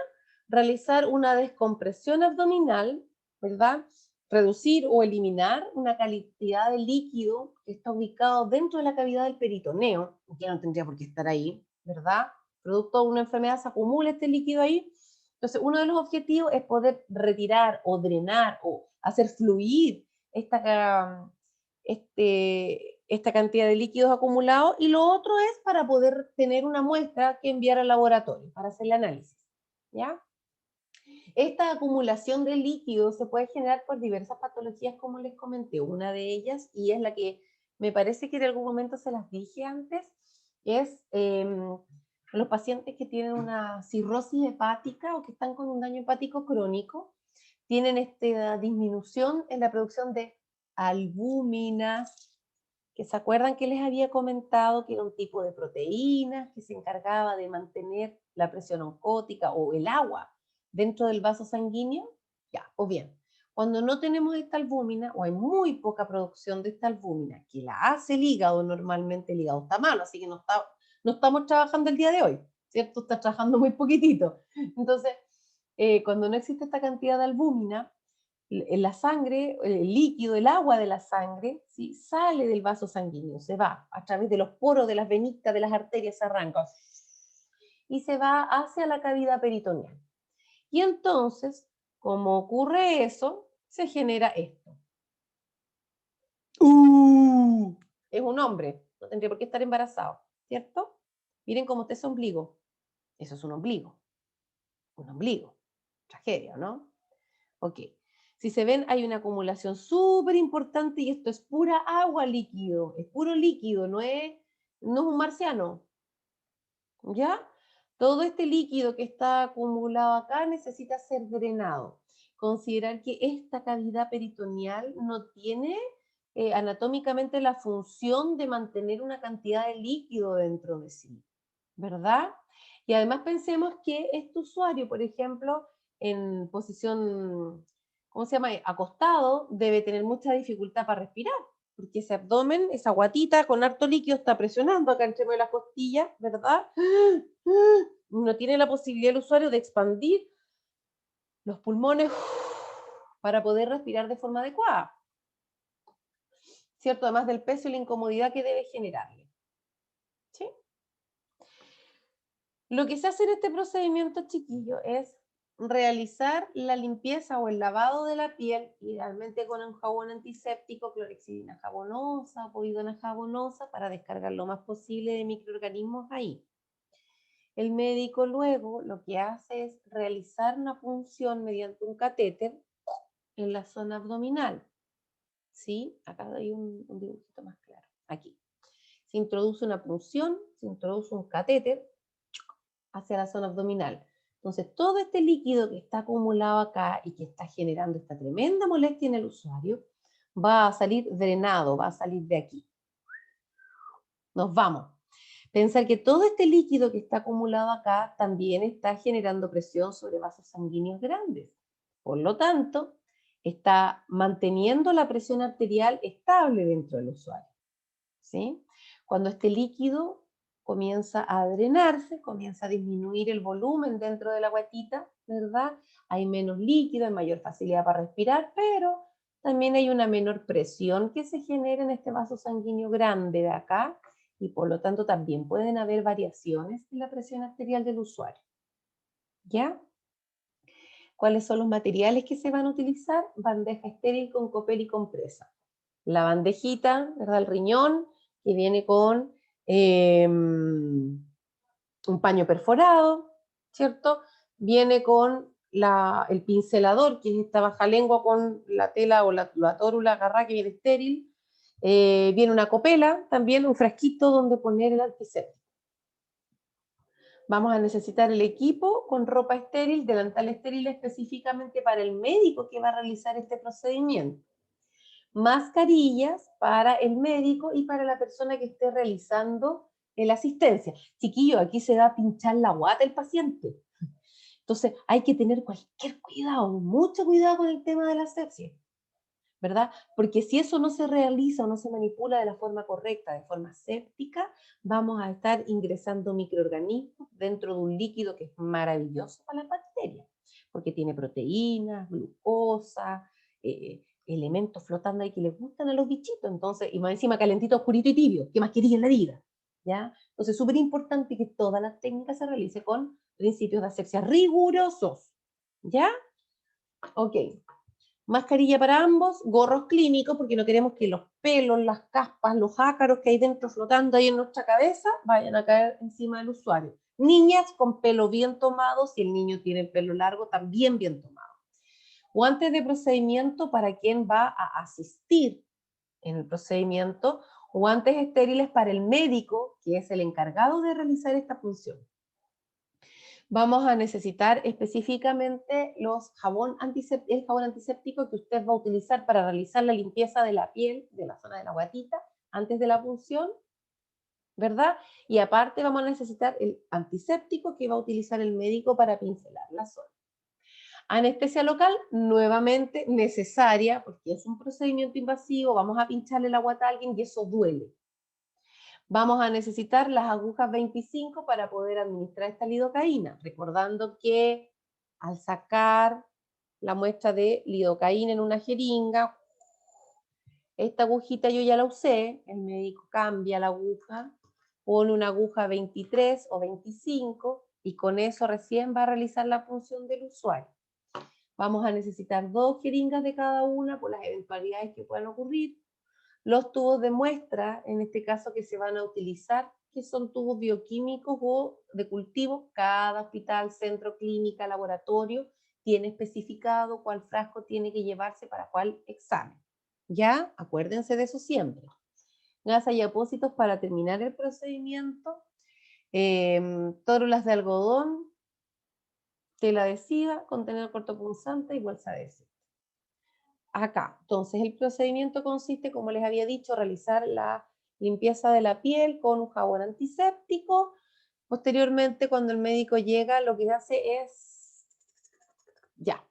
[SPEAKER 1] realizar una descompresión abdominal, ¿verdad? Reducir o eliminar una cantidad de líquido que está ubicado dentro de la cavidad del peritoneo, que no tendría por qué estar ahí, ¿verdad? Producto de una enfermedad se acumula este líquido ahí. Entonces, uno de los objetivos es poder retirar o drenar o hacer fluir esta cantidad de líquidos acumulados, y lo otro es para poder tener una muestra que enviar al laboratorio para hacer el análisis, ¿ya? Esta acumulación de líquidos se puede generar por diversas patologías, como les comenté. Una de ellas, y es la que me parece que en algún momento se las dije antes, es los pacientes que tienen una cirrosis hepática o que están con un daño hepático crónico, tienen esta disminución en la producción de albúmina, que se acuerdan que les había comentado que era un tipo de proteína que se encargaba de mantener la presión oncótica o el agua dentro del vaso sanguíneo. Ya, o bien, cuando no tenemos esta albúmina o hay muy poca producción de esta albúmina, que la hace el hígado, normalmente el hígado está malo, así que no estamos trabajando el día de hoy, ¿cierto? Está trabajando muy poquitito. Entonces, cuando no existe esta cantidad de albúmina, la sangre, el líquido, el agua de la sangre, ¿sí? Sale del vaso sanguíneo, se va a través de los poros, de las venitas, de las arterias, se arranca y se va hacia la cavidad peritoneal. Y entonces, como ocurre eso, se genera esto. Es un hombre, no tendría por qué estar embarazado, ¿cierto? Miren cómo está ese ombligo. Eso es un ombligo. Un ombligo. Tragedia, ¿no? Ok. Si se ven, hay una acumulación súper importante y esto es pura agua líquido, es puro líquido, no es un marciano. ¿Ya? Todo este líquido que está acumulado acá necesita ser drenado. Considerar que esta cavidad peritoneal no tiene anatómicamente la función de mantener una cantidad de líquido dentro de sí, ¿verdad? Y además pensemos que este usuario, por ejemplo, en posición, ¿cómo se llama? Acostado, debe tener mucha dificultad para respirar, porque ese abdomen, esa guatita con harto líquido está presionando acá entre las costillas, ¿verdad? No tiene la posibilidad el usuario de expandir los pulmones para poder respirar de forma adecuada, ¿cierto? Además del peso y la incomodidad que debe generarle. ¿Sí? Lo que se hace en este procedimiento, chiquillo, es realizar la limpieza o el lavado de la piel, idealmente con un jabón antiséptico, clorexidina jabonosa o povidona jabonosa, para descargar lo más posible de microorganismos ahí. El médico luego lo que hace es realizar una punción mediante un catéter en la zona abdominal. ¿Sí? Acá hay un dibujito más claro. Aquí. Se introduce una punción, se introduce un catéter hacia la zona abdominal. Entonces, todo este líquido que está acumulado acá y que está generando esta tremenda molestia en el usuario, va a salir drenado, va a salir de aquí. Nos vamos. Pensar que todo este líquido que está acumulado acá también está generando presión sobre vasos sanguíneos grandes. Por lo tanto, está manteniendo la presión arterial estable dentro del usuario. ¿Sí? Cuando este líquido comienza a drenarse, comienza a disminuir el volumen dentro de la guatita, ¿verdad? Hay menos líquido, hay mayor facilidad para respirar, pero también hay una menor presión que se genera en este vaso sanguíneo grande de acá, y por lo tanto también pueden haber variaciones en la presión arterial del usuario. ¿Ya? ¿Cuáles son los materiales que se van a utilizar? Bandeja estéril con copel y compresa. La bandejita, ¿verdad? El riñón, que viene con un paño perforado, ¿cierto? Viene con el pincelador, que es esta bajalengua con la tela o la tórula agarrada que viene estéril. Viene una copela, también un frasquito donde poner el antiséptico. Vamos a necesitar el equipo con ropa estéril, delantal estéril específicamente para el médico que va a realizar este procedimiento. Mascarillas para el médico y para la persona que esté realizando la asistencia. Chiquillo, aquí se va a pinchar la guata el paciente. Entonces hay que tener cualquier cuidado, mucho cuidado con el tema de la asepsia, ¿verdad? Porque si eso no se realiza o no se manipula de la forma correcta, de forma séptica, vamos a estar ingresando microorganismos dentro de un líquido que es maravilloso para las bacterias, porque tiene proteínas, glucosa, elementos flotando ahí que les gustan a los bichitos, entonces, y más encima calentito, oscurito y tibio, ¿qué más quería en la vida? ¿Ya? Entonces es súper importante que todas las técnicas se realicen con principios de asepsia rigurosos, ¿ya? Ok. Mascarilla para ambos, gorros clínicos, porque no queremos que los pelos, las caspas, los ácaros que hay dentro flotando ahí en nuestra cabeza vayan a caer encima del usuario. Niñas con pelo bien tomado, si el niño tiene el pelo largo, también bien tomado. Guantes de procedimiento para quien va a asistir en el procedimiento, guantes estériles para el médico, que es el encargado de realizar esta función. Vamos a necesitar específicamente el jabón antiséptico que usted va a utilizar para realizar la limpieza de la piel, de la zona de la guatita, antes de la punción, ¿verdad? Y aparte vamos a necesitar el antiséptico que va a utilizar el médico para pincelar la zona. Anestesia local, nuevamente necesaria, porque es un procedimiento invasivo, vamos a pincharle la guata a alguien y eso duele. Vamos a necesitar las agujas 25 para poder administrar esta lidocaína, recordando que al sacar la muestra de lidocaína en una jeringa, esta agujita yo ya la usé, el médico cambia la aguja, pone una aguja 23 o 25 y con eso recién va a realizar la punción del usuario. Vamos a necesitar 2 jeringas de cada una por las eventualidades que puedan ocurrir. Los tubos de muestra, en este caso que se van a utilizar, que son tubos bioquímicos o de cultivo. Cada hospital, centro, clínica, laboratorio tiene especificado cuál frasco tiene que llevarse para cuál examen. ¿Ya? Acuérdense de eso siempre. Gasas y apósitos para terminar el procedimiento. Tórulas de algodón, tela adhesiva, contenedor cortopunzante y bolsa adhesiva. Acá, entonces el procedimiento consiste, como les había dicho, realizar la limpieza de la piel con un jabón antiséptico. Posteriormente, cuando el médico llega, lo que hace es, ya,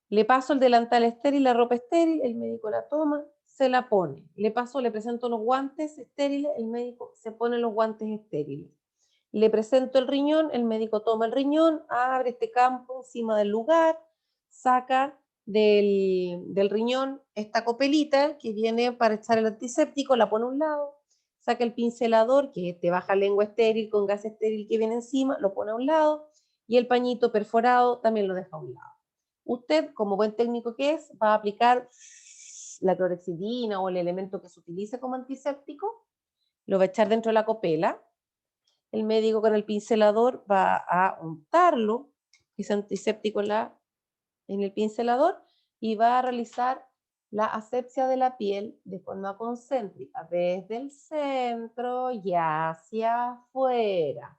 [SPEAKER 1] le paso el delantal estéril, la ropa estéril, el médico la toma, se la pone. Le presento los guantes estériles, el médico se pone los guantes estériles. Le presento el riñón, el médico toma el riñón, abre este campo encima del lugar, saca del riñón esta copelita que viene para echar el antiséptico, la pone a un lado, saca el pincelador, que es este baja lengua estéril con gas estéril que viene encima, lo pone a un lado, y el pañito perforado también lo deja a un lado. Usted, como buen técnico que es, va a aplicar la clorexidina o el elemento que se utiliza como antiséptico, lo va a echar dentro de la copela. El médico con el pincelador va a untarlo, ese antiséptico en el pincelador, y va a realizar la asepsia de la piel de forma concéntrica, desde el centro y hacia afuera.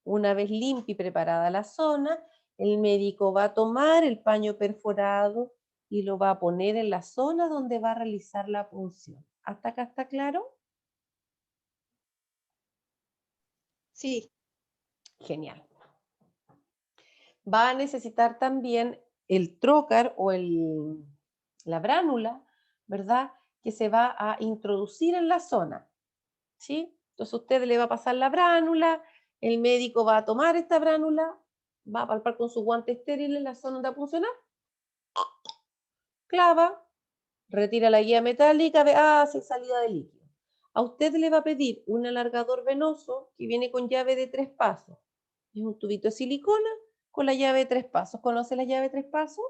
[SPEAKER 1] Una vez limpia y preparada la zona, el médico va a tomar el paño perforado y lo va a poner en la zona donde va a realizar la punción. ¿Hasta acá está claro?
[SPEAKER 6] Sí,
[SPEAKER 1] Genial. Va a necesitar también el trócar o la bránula, ¿verdad? Que se va a introducir en la zona, ¿sí? Entonces usted le va a pasar la bránula, el médico va a tomar esta bránula, va a palpar con su guante estéril en la zona donde va a funcionar, clava, retira la guía metálica, hace salida de líquido. A usted le va a pedir un alargador venoso que viene con llave de 3 pasos. Es un tubito de silicona con la llave de 3 pasos. ¿Conoce la llave de 3 pasos?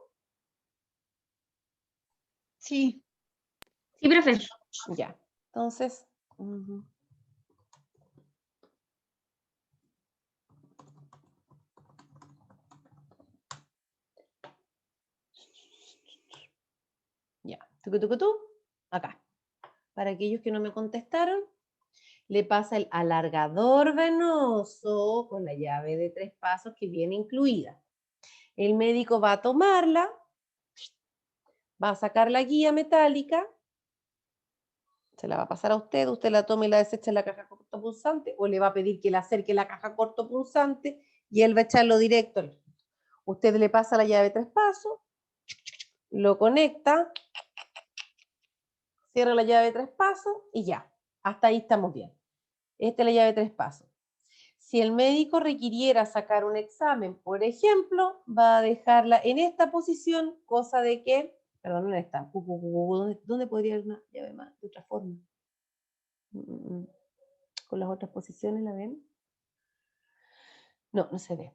[SPEAKER 6] sí.
[SPEAKER 3] Sí, profe.
[SPEAKER 1] Ya. Entonces, tucu, acá. Para aquellos que no me contestaron, le pasa el alargador venoso con la llave de 3 pasos que viene incluida. El médico va a tomarla, va a sacar la guía metálica, se la va a pasar a usted la toma y la desecha en la caja cortopunzante, o le va a pedir que le acerque la caja cortopunzante y él va a echarlo directo. Usted le pasa la llave de 3 pasos, lo conecta, cierra la llave de 3 pasos y ya. Hasta ahí estamos bien. Esta es la llave de 3 pasos. Si el médico requiriera sacar un examen, por ejemplo, va a dejarla en esta posición, cosa de que, perdón, no está. ¿Dónde podría haber una llave más de otra forma? Con las otras posiciones, ¿la ven? No, no se ve.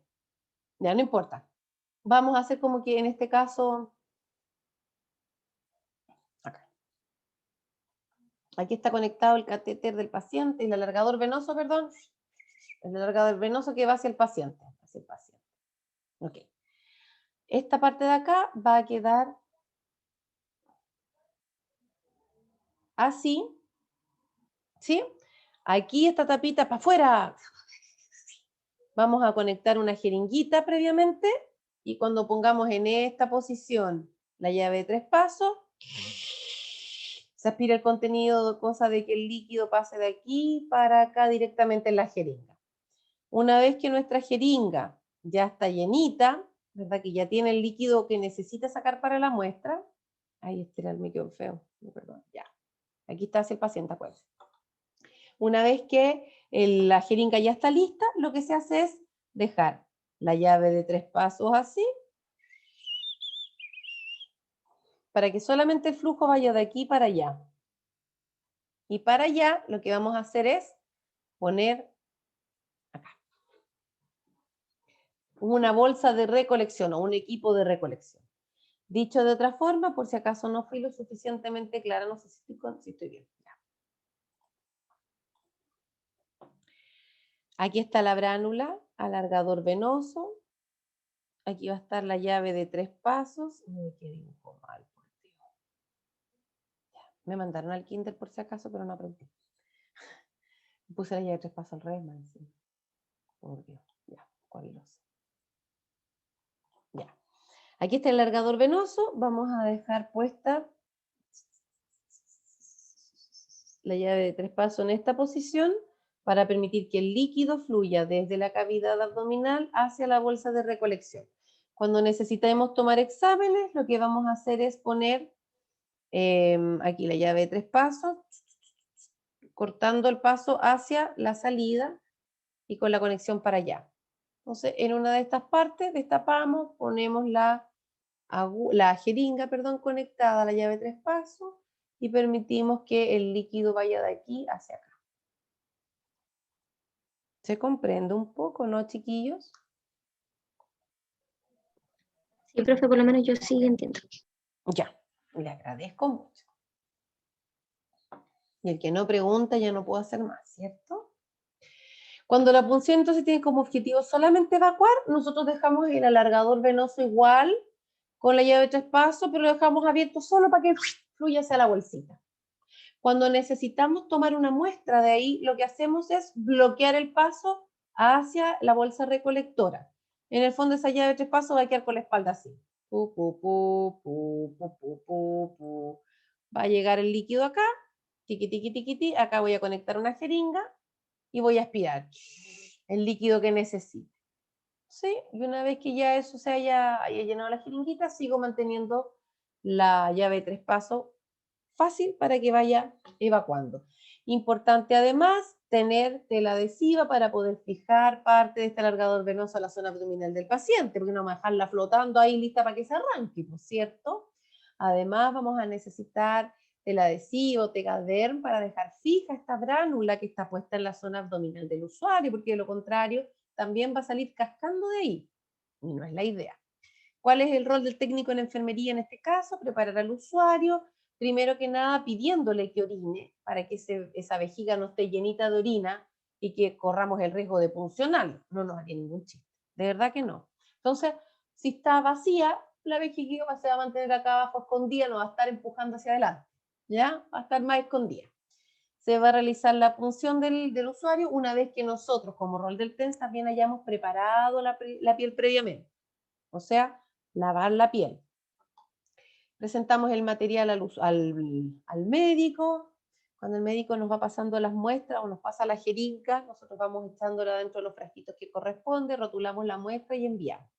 [SPEAKER 1] Ya, no importa. Vamos a hacer como que en este caso, acá. Aquí está conectado el catéter del paciente, el alargador venoso, perdón. El alargador venoso que va hacia el paciente. Hacia el paciente. Ok. Esta parte de acá va a quedar así. ¿Sí? Aquí esta tapita para afuera. Vamos a conectar una jeringuita previamente y cuando pongamos en esta posición la llave de 3 pasos, se aspira el contenido, cosa de que el líquido pase de aquí para acá directamente en la jeringa. Una vez que nuestra jeringa ya está llenita, ¿verdad? Que ya tiene el líquido que necesita sacar para la muestra. Ay, me quedó feo, perdón, ya. Aquí está hacia el paciente, pues. Una vez que la jeringa ya está lista, lo que se hace es dejar la llave de 3 pasos así, para que solamente el flujo vaya de aquí para allá. Y para allá lo que vamos a hacer es poner acá una bolsa de recolección o un equipo de recolección. Dicho de otra forma, por si acaso no fui lo suficientemente clara, no sé si estoy bien. Ya. Aquí está la bránula, alargador venoso. Aquí va a estar la llave de 3 pasos. Uy, qué dibujo mal, por Dios. Ya. Me mandaron al kinder por si acaso, pero no aprendí. Puse la llave de 3 pasos al revés, man, sí. Por Dios, ya, cuaviloso. Ya. Aquí está el alargador venoso. Vamos a dejar puesta la llave de 3 pasos en esta posición para permitir que el líquido fluya desde la cavidad abdominal hacia la bolsa de recolección. Cuando necesitemos tomar exámenes, lo que vamos a hacer es poner aquí la llave de 3 pasos, cortando el paso hacia la salida y con la conexión para allá. Entonces, en una de estas partes destapamos, ponemos la jeringa, conectada a la llave de 3 pasos y permitimos que el líquido vaya de aquí hacia acá. ¿Se comprende un poco, no, chiquillos?
[SPEAKER 3] Sí, profe, por lo menos yo sí entiendo.
[SPEAKER 1] Ya, le agradezco mucho. Y el que no pregunta ya no puedo hacer más, ¿cierto? Cuando la punción entonces tiene como objetivo solamente evacuar, nosotros dejamos el alargador venoso igual, con la llave de 3 pasos, pero lo dejamos abierto solo para que fluya hacia la bolsita. Cuando necesitamos tomar una muestra de ahí, lo que hacemos es bloquear el paso hacia la bolsa recolectora. En el fondo esa llave de 3 pasos va a quedar con la espalda así. Va a llegar el líquido acá, tiqui, tiqui, tiqui, tiqui. Acá voy a conectar una jeringa y voy a aspirar el líquido que necesite. ¿Sí? Y una vez que ya eso se haya llenado la jeringuita, sigo manteniendo la llave de 3 pasos fácil para que vaya evacuando. Importante además tener tela adhesiva para poder fijar parte de este alargador venoso a la zona abdominal del paciente, porque no vamos a dejarla flotando ahí lista para que se arranque, ¿no es cierto? Además vamos a necesitar tela adhesiva o Tegaderm para dejar fija esta bránula que está puesta en la zona abdominal del usuario, porque de lo contrario también va a salir cascando de ahí, y no es la idea. ¿Cuál es el rol del técnico en enfermería en este caso? Preparar al usuario, primero que nada pidiéndole que orine, para que esa vejiga no esté llenita de orina y que corramos el riesgo de puncionarlo. No nos haría ningún chiste, de verdad que no. Entonces, si está vacía, la vejiga se va a mantener acá abajo escondida, no va a estar empujando hacia adelante, ¿ya? Va a estar más escondida. Se va a realizar la punción del usuario una vez que nosotros, como rol del TENS, también hayamos preparado la piel previamente. O sea, lavar la piel. Presentamos el material al médico. Cuando el médico nos va pasando las muestras o nos pasa la jeringa, nosotros vamos echándola dentro de los frasquitos que corresponde, rotulamos la muestra y enviamos.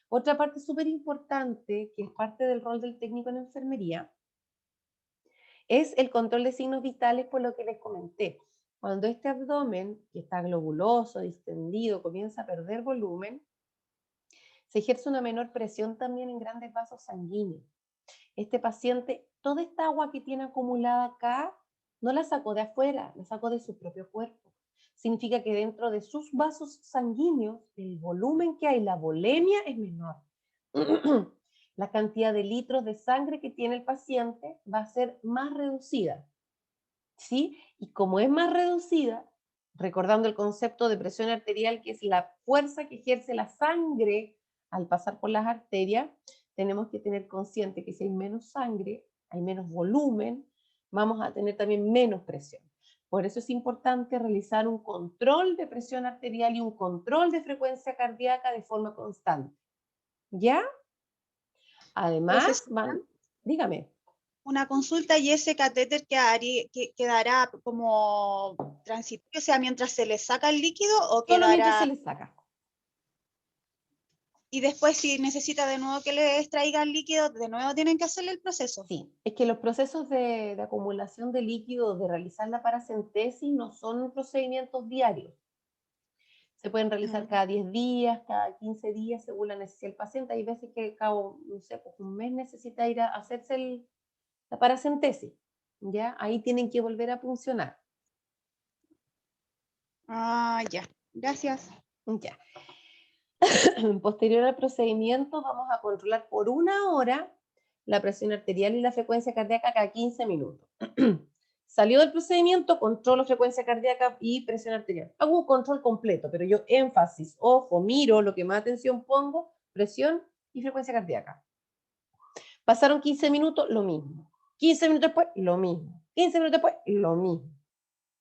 [SPEAKER 1] Otra parte súper importante, que es parte del rol del técnico en enfermería, es el control de signos vitales, por lo que les comenté. Cuando este abdomen, que está globuloso, distendido, comienza a perder volumen, se ejerce una menor presión también en grandes vasos sanguíneos. Este paciente, toda esta agua que tiene acumulada acá, no la sacó de afuera, la sacó de su propio cuerpo. Significa que dentro de sus vasos sanguíneos, el volumen que hay, la volemia es menor. La cantidad de litros de sangre que tiene el paciente va a ser más reducida, ¿sí? Y como es más reducida, recordando el concepto de presión arterial, que es la fuerza que ejerce la sangre al pasar por las arterias, tenemos que tener consciente que si hay menos sangre, hay menos volumen, vamos a tener también menos presión. Por eso es importante realizar un control de presión arterial y un control de frecuencia cardíaca de forma constante. ¿Ya? Además, dígame.
[SPEAKER 6] Una consulta, y ese catéter quedará como transitorio, o sea, mientras se le saca el líquido, o
[SPEAKER 1] Solo mientras
[SPEAKER 6] quedará,
[SPEAKER 1] se le saca.
[SPEAKER 6] y después si necesita de nuevo que le extraigan líquido, de nuevo tienen que hacerle el proceso.
[SPEAKER 1] Sí, es que los procesos de acumulación de líquido, de realizar la paracentesis, no son procedimientos diarios. Se pueden realizar cada 10 días, cada 15 días, según la necesidad del paciente. Hay veces que cada, no sé, pues un mes necesita ir a hacerse la paracentesis. ¿Ya? Ahí tienen que volver a funcionar.
[SPEAKER 6] Ah, ya. Gracias.
[SPEAKER 1] Ya. Posterior al procedimiento, vamos a controlar por 1 hora la presión arterial y la frecuencia cardíaca cada 15 minutos. Salió del procedimiento, controlo frecuencia cardíaca y presión arterial. Hago un control completo, pero yo énfasis, ojo, miro, lo que más atención pongo, presión y frecuencia cardíaca. Pasaron 15 minutos, lo mismo. 15 minutos después, lo mismo. 15 minutos después, lo mismo.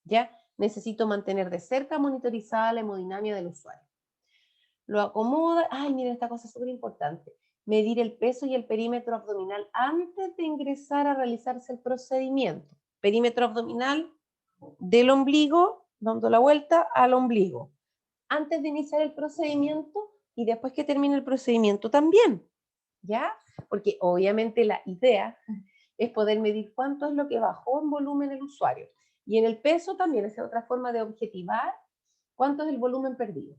[SPEAKER 1] ¿Ya? Necesito mantener de cerca monitorizada la hemodinamia del usuario. Lo acomoda. Ay, miren, esta cosa es súper importante. Medir el peso y el perímetro abdominal antes de ingresar a realizarse el procedimiento. Perímetro abdominal del ombligo, dando la vuelta al ombligo. Antes de iniciar el procedimiento y después que termine el procedimiento también. ¿Ya? Porque obviamente la idea es poder medir cuánto es lo que bajó en volumen el usuario. Y en el peso también es otra forma de objetivar cuánto es el volumen perdido.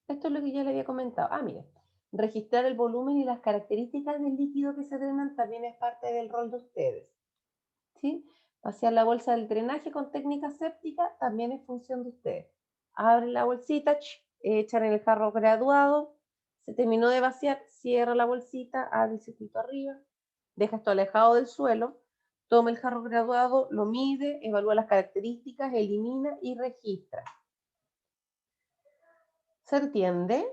[SPEAKER 1] Esto es lo que ya le había comentado. Ah, mire, registrar el volumen y las características del líquido que se drenan también es parte del rol de ustedes. ¿Sí? Vaciar la bolsa del drenaje con técnica séptica también es función de ustedes. Abren la bolsita, echan en el jarro graduado, se terminó de vaciar, cierra la bolsita, abre el circuito arriba, deja esto alejado del suelo, toma el jarro graduado, lo mide, evalúa las características, elimina y registra. ¿Se entiende?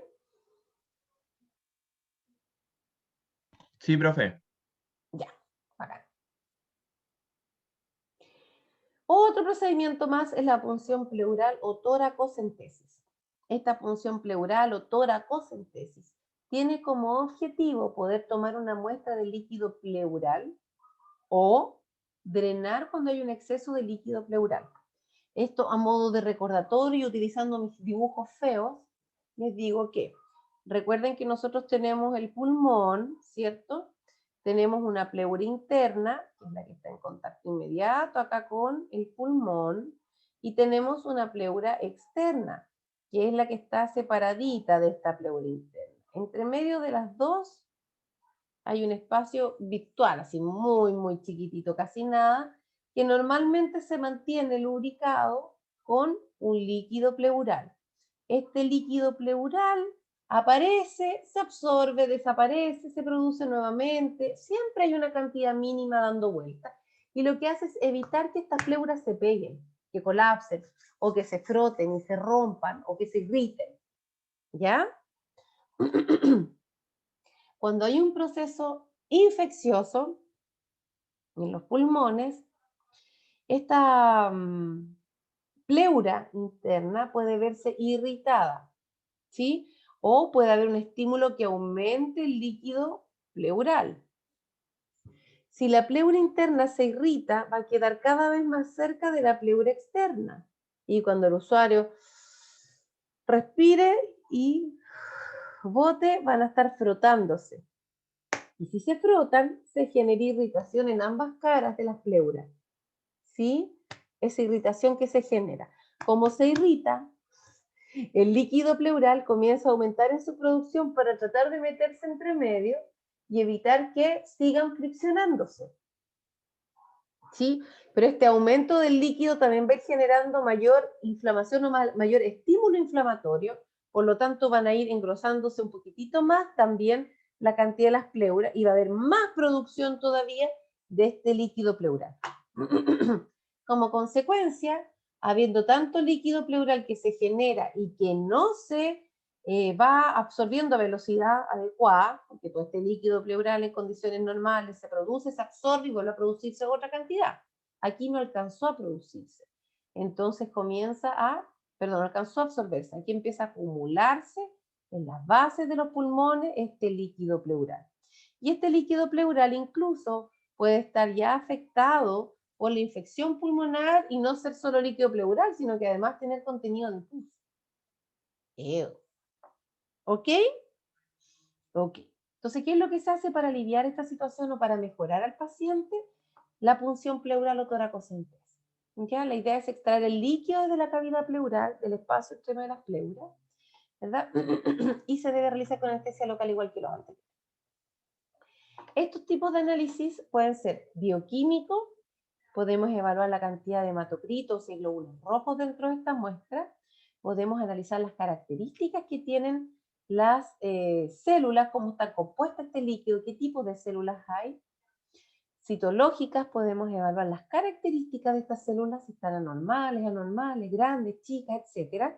[SPEAKER 7] Sí, profe.
[SPEAKER 1] Ya, bacán. Otro procedimiento más es la punción pleural o toracocentesis. Esta punción pleural o toracocentesis tiene como objetivo poder tomar una muestra de líquido pleural o drenar cuando hay un exceso de líquido pleural. Esto a modo de recordatorio y utilizando mis dibujos feos, les digo que recuerden que nosotros tenemos el pulmón, ¿cierto? Tenemos una pleura interna, que es la que está en contacto inmediato acá con el pulmón, y tenemos una pleura externa, que es la que está separadita de esta pleura interna. Entre medio de las dos hay un espacio virtual, así muy, muy chiquitito, casi nada, que normalmente se mantiene lubricado con un líquido pleural. Este líquido pleural aparece, se absorbe, desaparece, se produce nuevamente, siempre hay una cantidad mínima dando vueltas. Y lo que hace es evitar que estas pleuras se peguen, que colapsen, o que se froten y se rompan, o que se griten. ¿Ya? Cuando hay un proceso infeccioso en los pulmones, esta pleura interna puede verse irritada, ¿sí? O puede haber un estímulo que aumente el líquido pleural. Si la pleura interna se irrita, va a quedar cada vez más cerca de la pleura externa. Y cuando el usuario respire y bote, van a estar frotándose. Y si se frotan, se genera irritación en ambas caras de las pleuras. ¿Sí? Esa irritación que se genera. Como se irrita, el líquido pleural comienza a aumentar en su producción para tratar de meterse entre medio y evitar que sigan friccionándose. ¿Sí? Pero este aumento del líquido también va a ir generando mayor inflamación o mayor estímulo inflamatorio, por lo tanto van a ir engrosándose un poquitito más también la cantidad de las pleuras y va a haber más producción todavía de este líquido pleural. Como consecuencia, habiendo tanto líquido pleural que se genera y que no se va absorbiendo a velocidad adecuada, porque todo este líquido pleural en condiciones normales se produce, se absorbe y vuelve a producirse otra cantidad. Aquí no alcanzó a producirse. Entonces no alcanzó a absorberse. Aquí empieza a acumularse en las bases de los pulmones este líquido pleural. Y este líquido pleural incluso puede estar ya afectado por la infección pulmonar y no ser solo líquido pleural, sino que además tener contenido de pus. ¿Ok? Ok. Entonces, ¿qué es lo que se hace para aliviar esta situación o para mejorar al paciente? La punción pleural o toracocentesis. ¿Ya? La idea es extraer el líquido de la cavidad pleural, del espacio extremo de las pleuras, ¿verdad? Y se debe realizar con anestesia local igual que los anteriores. Estos tipos de análisis pueden ser bioquímicos, podemos evaluar la cantidad de hematocritos y glóbulos rojos dentro de esta muestra, podemos analizar las características que tienen las células, cómo está compuesta este líquido, qué tipo de células hay. Citológicas, podemos evaluar las características de estas células, si están anormales, grandes, chicas, etc.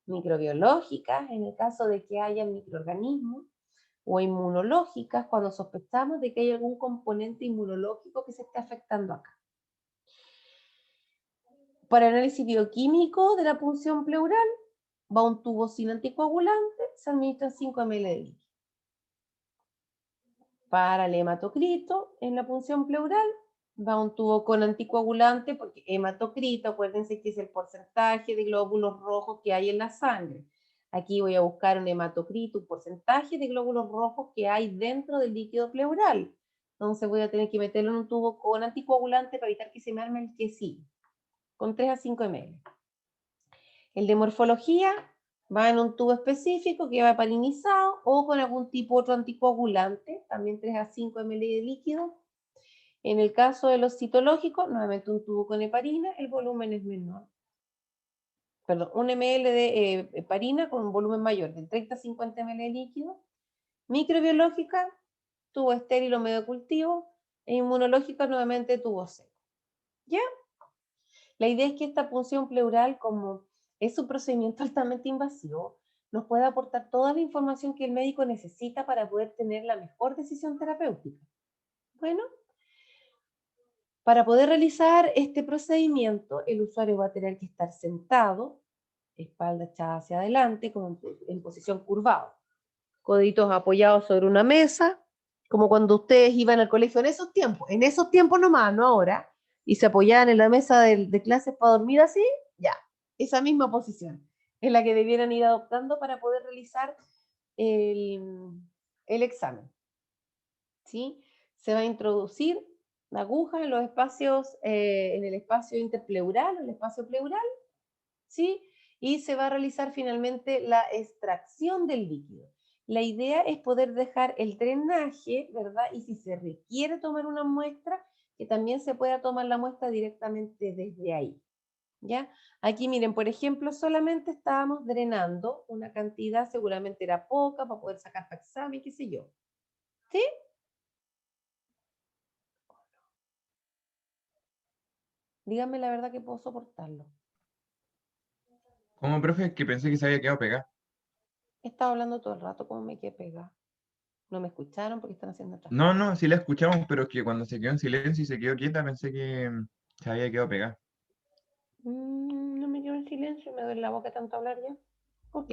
[SPEAKER 1] Microbiológicas, en el caso de que haya microorganismos, o inmunológicas, cuando sospechamos de que hay algún componente inmunológico que se esté afectando acá. Para análisis bioquímico de la punción pleural, va un tubo sin anticoagulante, se administran 5 ml de líquido. Para el hematocrito, en la punción pleural, va un tubo con anticoagulante, porque hematocrito, acuérdense que es el porcentaje de glóbulos rojos que hay en la sangre. Aquí voy a buscar un hematocrito, un porcentaje de glóbulos rojos que hay dentro del líquido pleural. Entonces voy a tener que meterlo en un tubo con anticoagulante para evitar que se me arme el quesillo, con 3 a 5 ml. El de morfología va en un tubo específico que va heparinizado o con algún tipo otro anticoagulante, también 3 a 5 ml de líquido. En el caso de los citológicos, nuevamente un tubo con heparina, el volumen es menor. Perdón, 1 ml de heparina con un volumen mayor, de 30 a 50 ml de líquido. Microbiológica, tubo estéril o medio cultivo. E inmunológica, nuevamente tubo seco. ¿Ya? La idea es que esta punción pleural, como es un procedimiento altamente invasivo, nos puede aportar toda la información que el médico necesita para poder tener la mejor decisión terapéutica. Bueno, para poder realizar este procedimiento, el usuario va a tener que estar sentado, espalda echada hacia adelante, en posición curvado, coditos apoyados sobre una mesa, como cuando ustedes iban al colegio en esos tiempos nomás, no ahora, y se apoyaban en la mesa de clases para dormir así, ya, esa misma posición es la que debieran ir adoptando para poder realizar el examen. ¿Sí? Se va a introducir la aguja en los espacios, en el espacio interpleural, el espacio pleural, ¿sí? Y se va a realizar finalmente la extracción del líquido. La idea es poder dejar el drenaje, ¿verdad? Y si se requiere tomar una muestra, que también se pueda tomar la muestra directamente desde ahí, ¿ya? Aquí miren, por ejemplo, solamente estábamos drenando una cantidad, seguramente era poca, para poder sacar para examen, qué sé yo. ¿Sí? Díganme la verdad que puedo soportarlo.
[SPEAKER 7] ¿Cómo, profe? Que pensé que se había quedado pegado.
[SPEAKER 1] Estaba hablando todo el rato, como me quedé pegada. No me escucharon porque están haciendo otra.
[SPEAKER 7] No, sí la escuchamos, pero es que cuando se quedó en silencio y se quedó quieta, pensé que se había quedado pegada.
[SPEAKER 1] No me quedo en silencio, me duele la boca tanto hablar ya. Ok.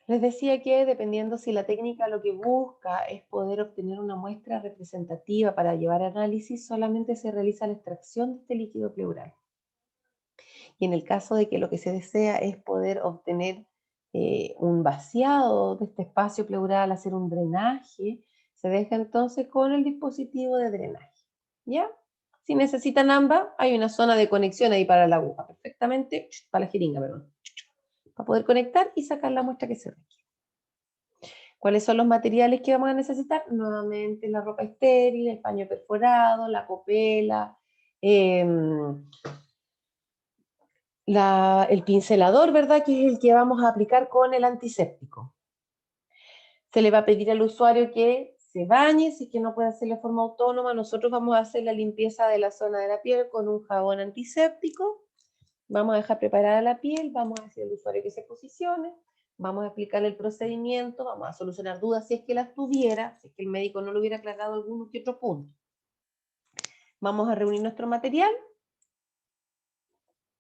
[SPEAKER 1] Les decía que dependiendo si la técnica lo que busca es poder obtener una muestra representativa para llevar análisis, solamente se realiza la extracción de este líquido pleural. Y en el caso de que lo que se desea es poder obtener un vaciado de este espacio pleural, hacer un drenaje, se deja entonces con el dispositivo de drenaje. ¿Ya? Si necesitan ambas, hay una zona de conexión ahí para la aguja, perfectamente, para la jeringa, perdón, para poder conectar y sacar la muestra que se requiere. ¿Cuáles son los materiales que vamos a necesitar? Nuevamente la ropa estéril, el paño perforado, la copela, el pincelador, ¿verdad? Que es el que vamos a aplicar con el antiséptico. Se le va a pedir al usuario que se bañe, si es que no puede hacerlo de forma autónoma. Nosotros vamos a hacer la limpieza de la zona de la piel con un jabón antiséptico. Vamos a dejar preparada la piel, vamos a decir al usuario que se posicione, vamos a explicarle el procedimiento, vamos a solucionar dudas si es que las tuviera, si es que el médico no le hubiera aclarado alguno que otro punto. Vamos a reunir nuestro material,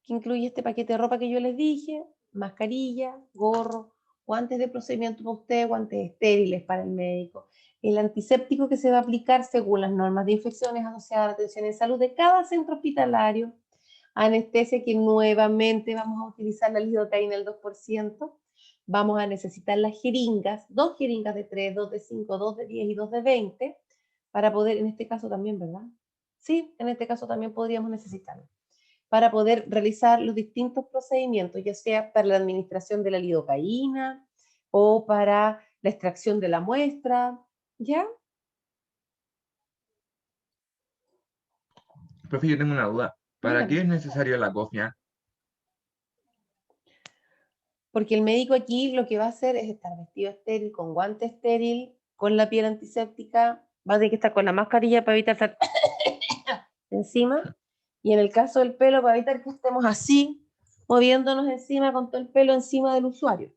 [SPEAKER 1] que incluye este paquete de ropa que yo les dije, mascarilla, gorro, guantes de procedimiento para usted, guantes estériles para el médico, el antiséptico que se va a aplicar según las normas de infecciones asociadas a la atención en salud de cada centro hospitalario, anestesia que nuevamente vamos a utilizar la lidocaína al 2%, vamos a necesitar las jeringas, 2 jeringas de 3, 2 de 5, 2 de 10 y 2 de 20, para poder, en este caso también, ¿verdad? Sí, en este caso también podríamos necesitarlo, para poder realizar los distintos procedimientos, ya sea para la administración de la lidocaína o para la extracción de la muestra, ¿ya?
[SPEAKER 7] Profe, yo tengo una duda. ¿Para qué
[SPEAKER 1] Dígame.
[SPEAKER 7] es necesario la cofia?
[SPEAKER 1] Porque el médico aquí lo que va a hacer es estar vestido estéril, con guante estéril, con la piel antiséptica, va a tener que estar con la mascarilla para evitar estar encima, y en el caso del pelo, para evitar que estemos así, moviéndonos encima con todo el pelo encima del usuario,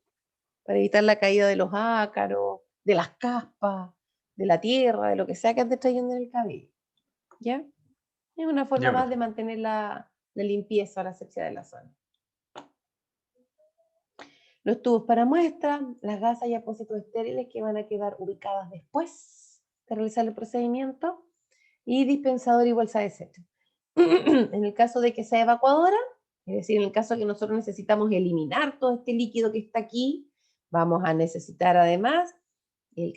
[SPEAKER 1] para evitar la caída de los ácaros, de las caspas, de la tierra, de lo que sea que esté trayendo en el cabello. ¿Ya? Es una forma
[SPEAKER 7] Ya,
[SPEAKER 1] más
[SPEAKER 7] profe.
[SPEAKER 1] de mantener la limpieza o la asepsia de la zona. Los tubos para muestra, las gasas y apósitos estériles que van a quedar ubicadas después de realizar el procedimiento, y dispensador y bolsa de desecho. En el caso de que sea evacuadora, es decir, en el caso de que nosotros necesitamos eliminar todo este líquido que está aquí, vamos a necesitar además,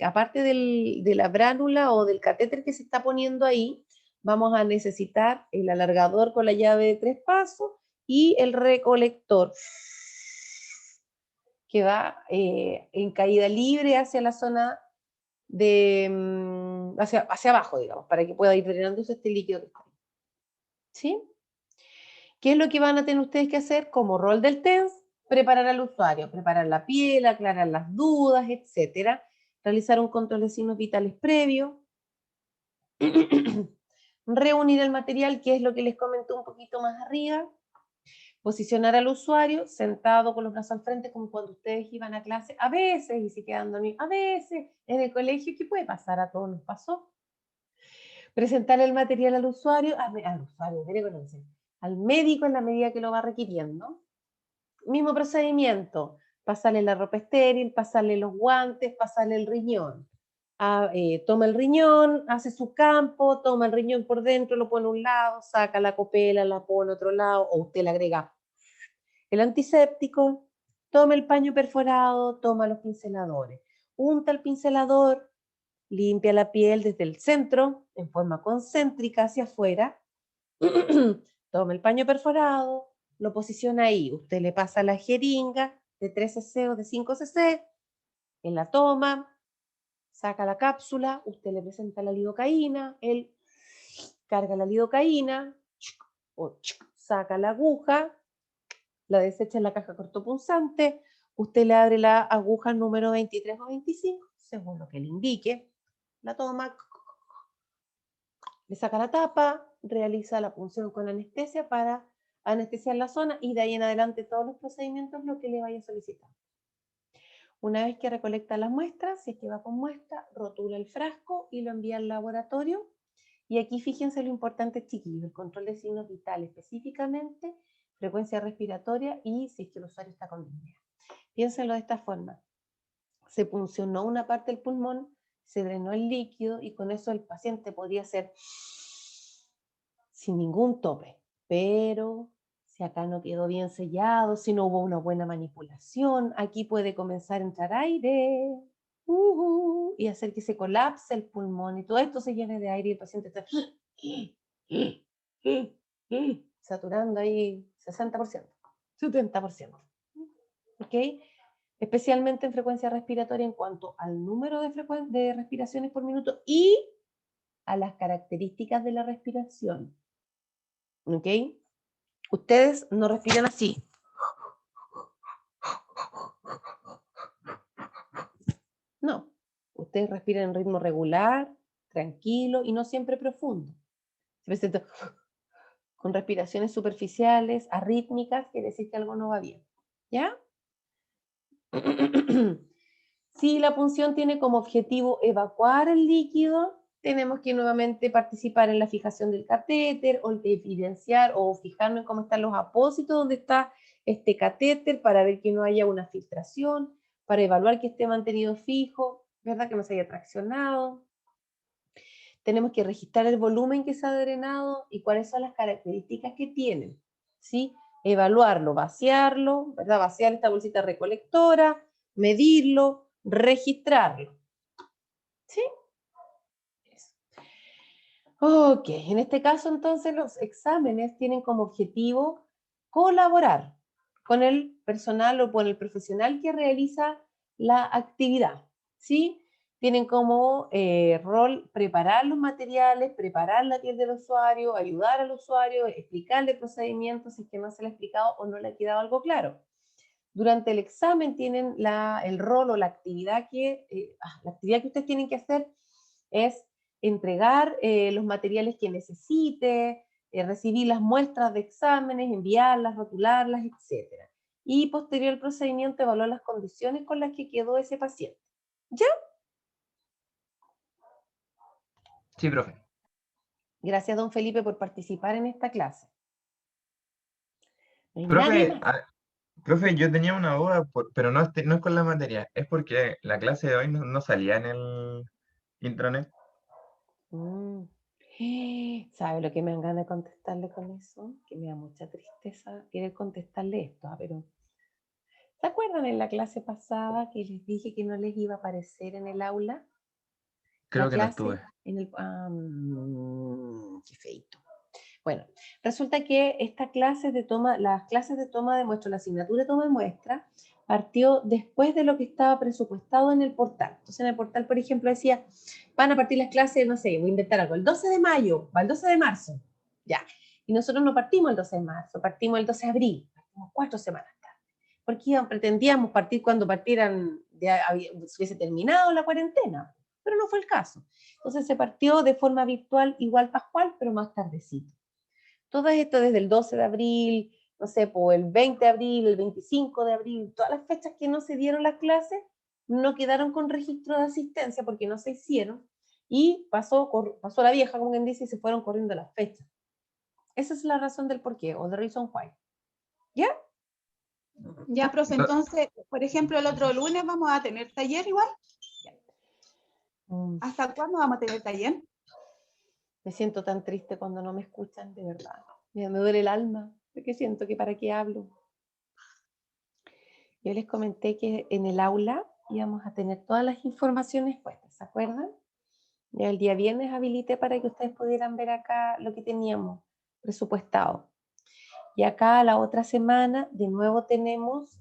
[SPEAKER 1] aparte de la bránula o del catéter que se está poniendo ahí, vamos a necesitar el alargador con la llave de 3 pasos y el recolector, que va en caída libre hacia la zona de hacia abajo, digamos, para que pueda ir drenándose este líquido que está ahí. ¿Sí? ¿Qué es lo que van a tener ustedes que hacer como rol del TENS? Preparar al usuario, preparar la piel, aclarar las dudas, etcétera, realizar un control de signos vitales previo, reunir el material, que es lo que les comenté un poquito más arriba, posicionar al usuario sentado con los brazos al frente, como cuando ustedes iban a clase, a veces, y se quedan dormidos, a veces, en el colegio, ¿qué puede pasar? A todos nos pasó. Presentar el material al usuario, al médico en la medida que lo va requiriendo. Mismo procedimiento, pasarle la ropa estéril, pasarle los guantes, pasarle el riñón. Toma el riñón, hace su campo, toma el riñón por dentro, lo pone a un lado, saca la copela, la pone a otro lado, o usted le agrega el antiséptico, toma el paño perforado, toma los pinceladores, unta el pincelador, limpia la piel desde el centro, en forma concéntrica hacia afuera, toma el paño perforado, lo posiciona ahí, usted le pasa la jeringa de 3 cc o de 5 cc, él la toma, saca la cápsula, usted le presenta la lidocaína, él carga la lidocaína, saca la aguja, la desecha en la caja cortopunzante, usted le abre la aguja número 23 o 25, según lo que le indique, la toma, le saca la tapa, realiza la punción con anestesia para anestesiar la zona, y de ahí en adelante todos los procedimientos lo que le vaya a solicitar. Una vez que recolecta las muestras, si es que va con muestra, rotula el frasco y lo envía al laboratorio. Y aquí fíjense lo importante, chiquillos, el control de signos vitales, específicamente frecuencia respiratoria y si es que el usuario está con disnea. Piénsenlo de esta forma. Se puncionó una parte del pulmón, se drenó el líquido y con eso el paciente podría hacer sin ningún tope. Pero si acá no quedó bien sellado, si no hubo una buena manipulación, aquí puede comenzar a entrar aire y hacer que se colapse el pulmón y todo esto se llene de aire y el paciente está saturando ahí 60%, 70%. ¿Ok? Especialmente en frecuencia respiratoria en cuanto al número de respiraciones por minuto y a las características de la respiración. ¿Ok? Ustedes no respiran así. No. Ustedes respiran en ritmo regular, tranquilo y no siempre profundo. Se presenta con respiraciones superficiales, arrítmicas, quiere decir que algo no va bien. ¿Ya? Si la punción tiene como objetivo evacuar el líquido, tenemos que nuevamente participar en la fijación del catéter o evidenciar o fijarnos en cómo están los apósitos donde está este catéter para ver que no haya una filtración, para evaluar que esté mantenido fijo, ¿verdad? Que no se haya traccionado. Tenemos que registrar el volumen que se ha drenado y cuáles son las características que tienen, ¿sí? Evaluarlo, vaciarlo, ¿verdad? Vaciar esta bolsita recolectora, medirlo, registrarlo. ¿Sí? Eso. Ok, en este caso entonces los exámenes tienen como objetivo colaborar con el personal o con el profesional que realiza la actividad, ¿sí? Tienen como rol preparar los materiales, preparar la piel del usuario, ayudar al usuario, explicarle el procedimiento si es que no se le ha explicado o no le ha quedado algo claro. Durante el examen tienen el rol o la actividad que ustedes tienen que hacer es entregar los materiales que necesite, recibir las muestras de exámenes, enviarlas, rotularlas, etc. Y posterior al procedimiento evaluar las condiciones con las que quedó ese paciente. ¿Ya?
[SPEAKER 7] Sí, profe.
[SPEAKER 1] Gracias, don Felipe, por participar en esta clase. No hay nadie
[SPEAKER 7] Profe,
[SPEAKER 1] más.
[SPEAKER 7] profe, yo tenía una duda, pero no es con la materia, es porque la clase de hoy no salía en el intranet.
[SPEAKER 1] ¿Sabe lo que me dan ganas de contestarle con eso? Que me da mucha tristeza querer contestarle esto, pero ¿se acuerdan en la clase pasada que les dije que no les iba a aparecer en el aula?
[SPEAKER 7] Creo
[SPEAKER 1] La
[SPEAKER 7] que no
[SPEAKER 1] clase
[SPEAKER 7] estuve.
[SPEAKER 1] en el... qué feito. Bueno, resulta que las clases de toma de muestra, la asignatura de toma de muestra, partió después de lo que estaba presupuestado en el portal. Entonces en el portal, por ejemplo, decía, van a partir las clases, no sé, voy a inventar algo, el 12 de mayo, o el 12 de marzo. Ya. Y nosotros no partimos el 12 de marzo, partimos el 12 de abril, partimos 4 semanas tarde. Porque pretendíamos partir cuando se hubiese terminado la cuarentena, pero no fue el caso. Entonces se partió de forma virtual igual pascual, pero más tardecito. Todo esto desde el 12 de abril, no sé, por el 20 de abril, el 25 de abril, todas las fechas que no se dieron las clases, no quedaron con registro de asistencia porque no se hicieron y pasó la vieja, como quien dice, y se fueron corriendo las fechas. Esa es la razón del porqué, o the reason why. ¿Ya?
[SPEAKER 6] Ya, profe,
[SPEAKER 7] No,
[SPEAKER 6] entonces, por ejemplo, el otro lunes vamos a tener taller igual. ¿Hasta cuándo vamos a tener taller?
[SPEAKER 1] Me siento tan triste cuando no me escuchan, de verdad. Me duele el alma, porque siento que para qué hablo. Yo les comenté que en el aula íbamos a tener todas las informaciones puestas, ¿se acuerdan? Ya el día viernes habilité para que ustedes pudieran ver acá lo que teníamos presupuestado. Y acá la otra semana de nuevo tenemos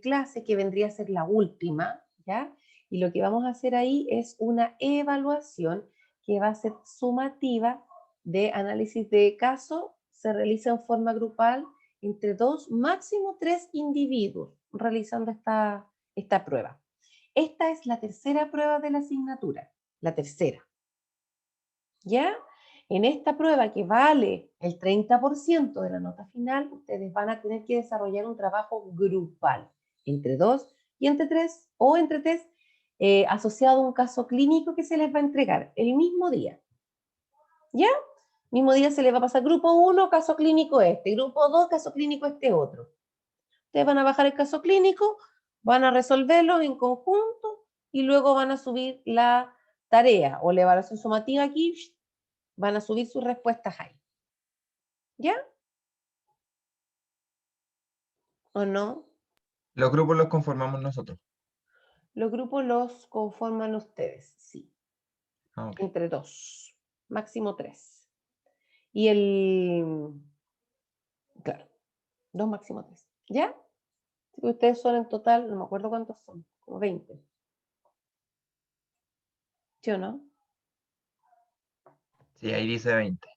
[SPEAKER 1] clase que vendría a ser la última, ¿ya? Y lo que vamos a hacer ahí es una evaluación que va a ser sumativa de análisis de caso, se realiza en forma grupal entre 2, máximo 3 individuos realizando esta prueba. Esta es la tercera prueba de la asignatura, la tercera. ¿Ya? En esta prueba que vale el 30% de la nota final, ustedes van a tener que desarrollar un trabajo grupal entre 2 y entre test asociado a un caso clínico que se les va a entregar el mismo día. ¿Ya? Mismo día se les va a pasar grupo 1, caso clínico este, grupo 2, caso clínico este otro. Ustedes van a bajar el caso clínico, van a resolverlo en conjunto y luego van a subir la tarea o la evaluación sumativa aquí, van a subir sus respuestas ahí. ¿Ya? ¿O no?
[SPEAKER 7] Los grupos los conformamos nosotros.
[SPEAKER 1] Los grupos los conforman ustedes, sí.
[SPEAKER 7] Ah, ok.
[SPEAKER 1] Entre 2, máximo 3. Y el... Claro, 2 máximo 3. ¿Ya? Ustedes son en total, no me acuerdo cuántos son, como 20. ¿Sí o no?
[SPEAKER 7] Sí, ahí dice 20.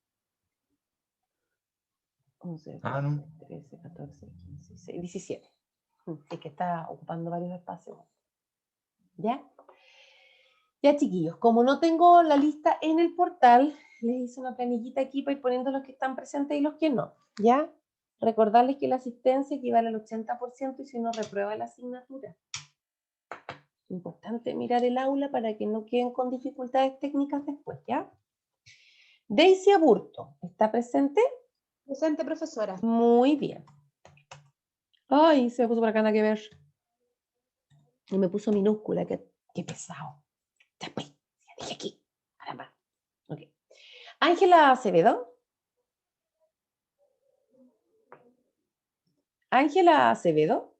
[SPEAKER 1] 11,
[SPEAKER 7] Ah, no.
[SPEAKER 1] 13, 14, 15, 16, 17. Es que está ocupando varios espacios. ¿Ya? Ya, chiquillos, como no tengo la lista en el portal, les hice una planillita aquí para ir poniendo los que están presentes y los que no. ¿Ya? Recordarles que la asistencia equivale al 80% y si no reprueba la asignatura. Importante mirar el aula para que no queden con dificultades técnicas después, ¿ya? Daisy Aburto, ¿está presente?
[SPEAKER 6] Presente, profesora.
[SPEAKER 1] Muy bien. Ay, se me puso por acá nada que ver. Y me puso minúscula, qué pesado. Ya, pues, ya dije aquí. Caramba. Ok. Ángela Acevedo. Ángela Acevedo.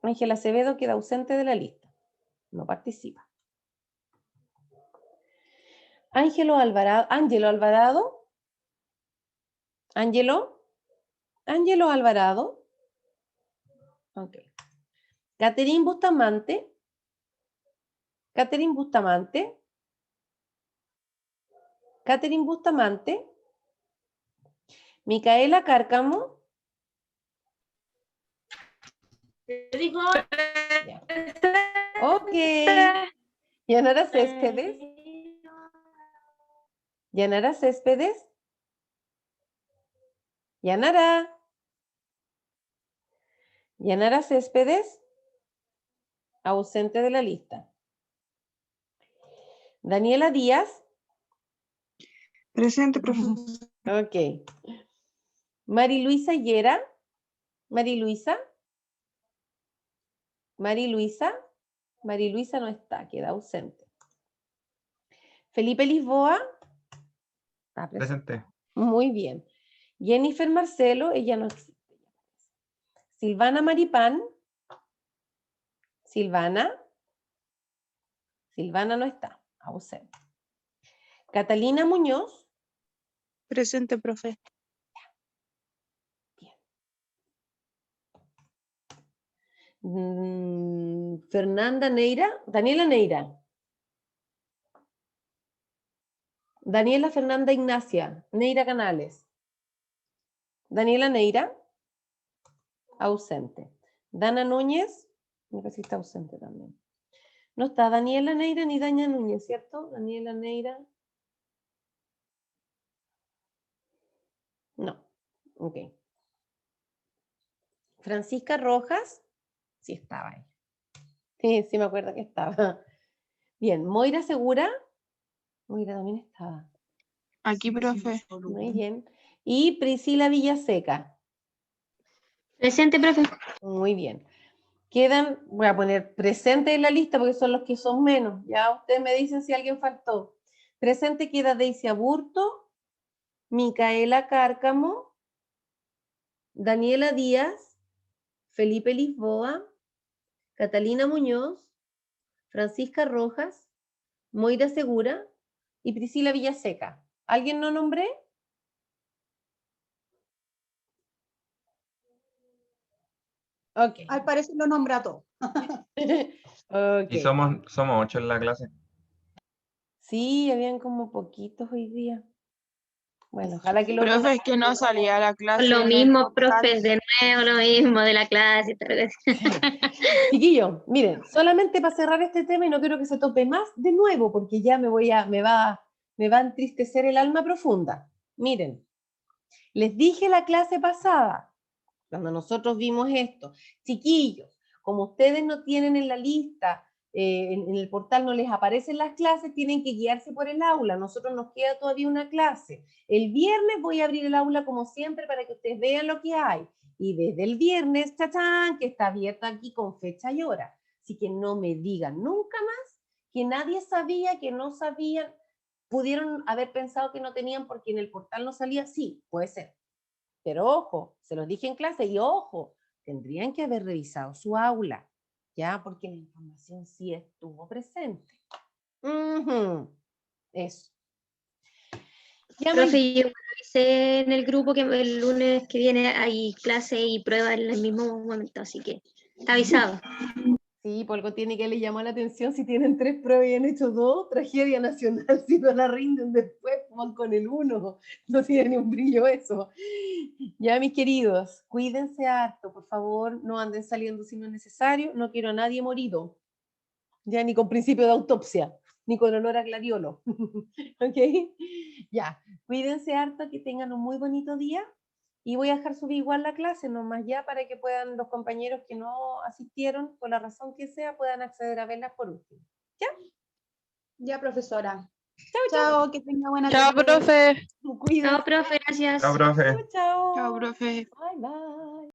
[SPEAKER 1] Ángela Acevedo queda ausente de la lista. No participa. Ángelo Alvarado. Ángelo Alvarado. Ángelo. Ángelo Alvarado. Ok. Catherine Bustamante. Catherine Bustamante. Catherine Bustamante. Micaela Cárcamo.
[SPEAKER 3] Dijo,
[SPEAKER 1] Ya. Ok. Yanara Céspedes. Yanara Céspedes. Yanara. Yanara Céspedes. Ausente de la lista. Daniela Díaz.
[SPEAKER 2] Presente, profesor.
[SPEAKER 1] Ok. Mari Luisa Yera. Mari Luisa. Mari Luisa. Mari Luisa no está, queda ausente. Felipe Lisboa. Está presente.
[SPEAKER 7] Presente.
[SPEAKER 1] Muy bien. Jennifer Marcelo, ella no existe. Silvana Maripán. Silvana. Silvana no está, ausente. Catalina Muñoz.
[SPEAKER 5] Presente, profe.
[SPEAKER 1] Fernanda Neira. Daniela Neira. Daniela Fernanda Ignacia. Neira Canales. Daniela Neira. Ausente. Dana Núñez. Me parece que está ausente también. No está Daniela Neira ni Daña Núñez, ¿cierto? Daniela Neira. No. Ok. Francisca Rojas. Sí estaba ahí. Sí, me acuerdo que estaba. Bien. Moira Segura. Moira también estaba.
[SPEAKER 5] Aquí, profe.
[SPEAKER 1] Muy bien. Y Priscila Villaseca.
[SPEAKER 3] presente, profe.
[SPEAKER 1] Muy bien. Quedan, voy a poner presente en la lista porque son los que son menos. Ya ustedes me dicen si alguien faltó. Presente queda Daisy Aburto, Micaela Cárcamo, Daniela Díaz, Felipe Lisboa, Catalina Muñoz, Francisca Rojas, Moira Segura y Priscila Villaseca. ¿Alguien no nombré? Ok.
[SPEAKER 6] Al parecer lo nombra todo.
[SPEAKER 1] Ok.
[SPEAKER 7] Y somos 8 en la clase.
[SPEAKER 1] Sí, habían como poquitos hoy día. Bueno, ojalá que lo
[SPEAKER 5] Profe, es que no salía a la clase.
[SPEAKER 3] Lo
[SPEAKER 5] en el
[SPEAKER 3] mismo,
[SPEAKER 5] portal.
[SPEAKER 3] profes, de nuevo, lo mismo de la clase y tal vez.
[SPEAKER 1] Chiquillo, miren, solamente para cerrar este tema y no quiero que se tope más de nuevo porque ya me va a entristecer el alma profunda. Miren, les dije la clase pasada Cuando nosotros vimos esto, chiquillos, como ustedes no tienen en la lista, en el portal no les aparecen las clases, tienen que guiarse por el aula. Nosotros nos queda todavía una clase. El viernes voy a abrir el aula como siempre para que ustedes vean lo que hay. Y desde el viernes, ¡chachán!, que está abierta aquí con fecha y hora. Así que no me digan nunca más que nadie sabía, que no sabían. Pudieron haber pensado que no tenían porque en el portal no salía. Sí, puede ser. Pero ojo, se los dije en clase y ojo, tendrían que haber revisado su aula, ¿ya? Porque la información sí estuvo presente. Eso. Ya
[SPEAKER 3] Profe, yo avisé en el grupo que el lunes que viene hay clase y prueba en el mismo momento, así que está avisado.
[SPEAKER 1] Sí, por algo tiene que le llamar la atención si tienen 3 pruebas y han hecho 2, tragedia nacional, si no la rinden después, van con el 1, no tiene ni un brillo eso. Ya, mis queridos, cuídense harto, por favor, no anden saliendo si no es necesario, no quiero a nadie morido, ya ni con principio de autopsia, ni con olor a gladiolo, ¿ok? Ya, cuídense harto, que tengan un muy bonito día. Y voy a dejar subir igual la clase, nomás ya para que puedan los compañeros que no asistieron, por la razón que sea, puedan acceder a verlas por último. ¿Ya?
[SPEAKER 6] Ya, profesora.
[SPEAKER 1] Chao, chao.
[SPEAKER 6] Chao, que tenga buena
[SPEAKER 5] Chao,
[SPEAKER 6] tarde.
[SPEAKER 5] profe.
[SPEAKER 1] Cuídense.
[SPEAKER 3] Chao, profe, gracias.
[SPEAKER 7] Chao, profe.
[SPEAKER 1] Chao, chao.
[SPEAKER 5] Chao, profe.
[SPEAKER 1] Bye, bye.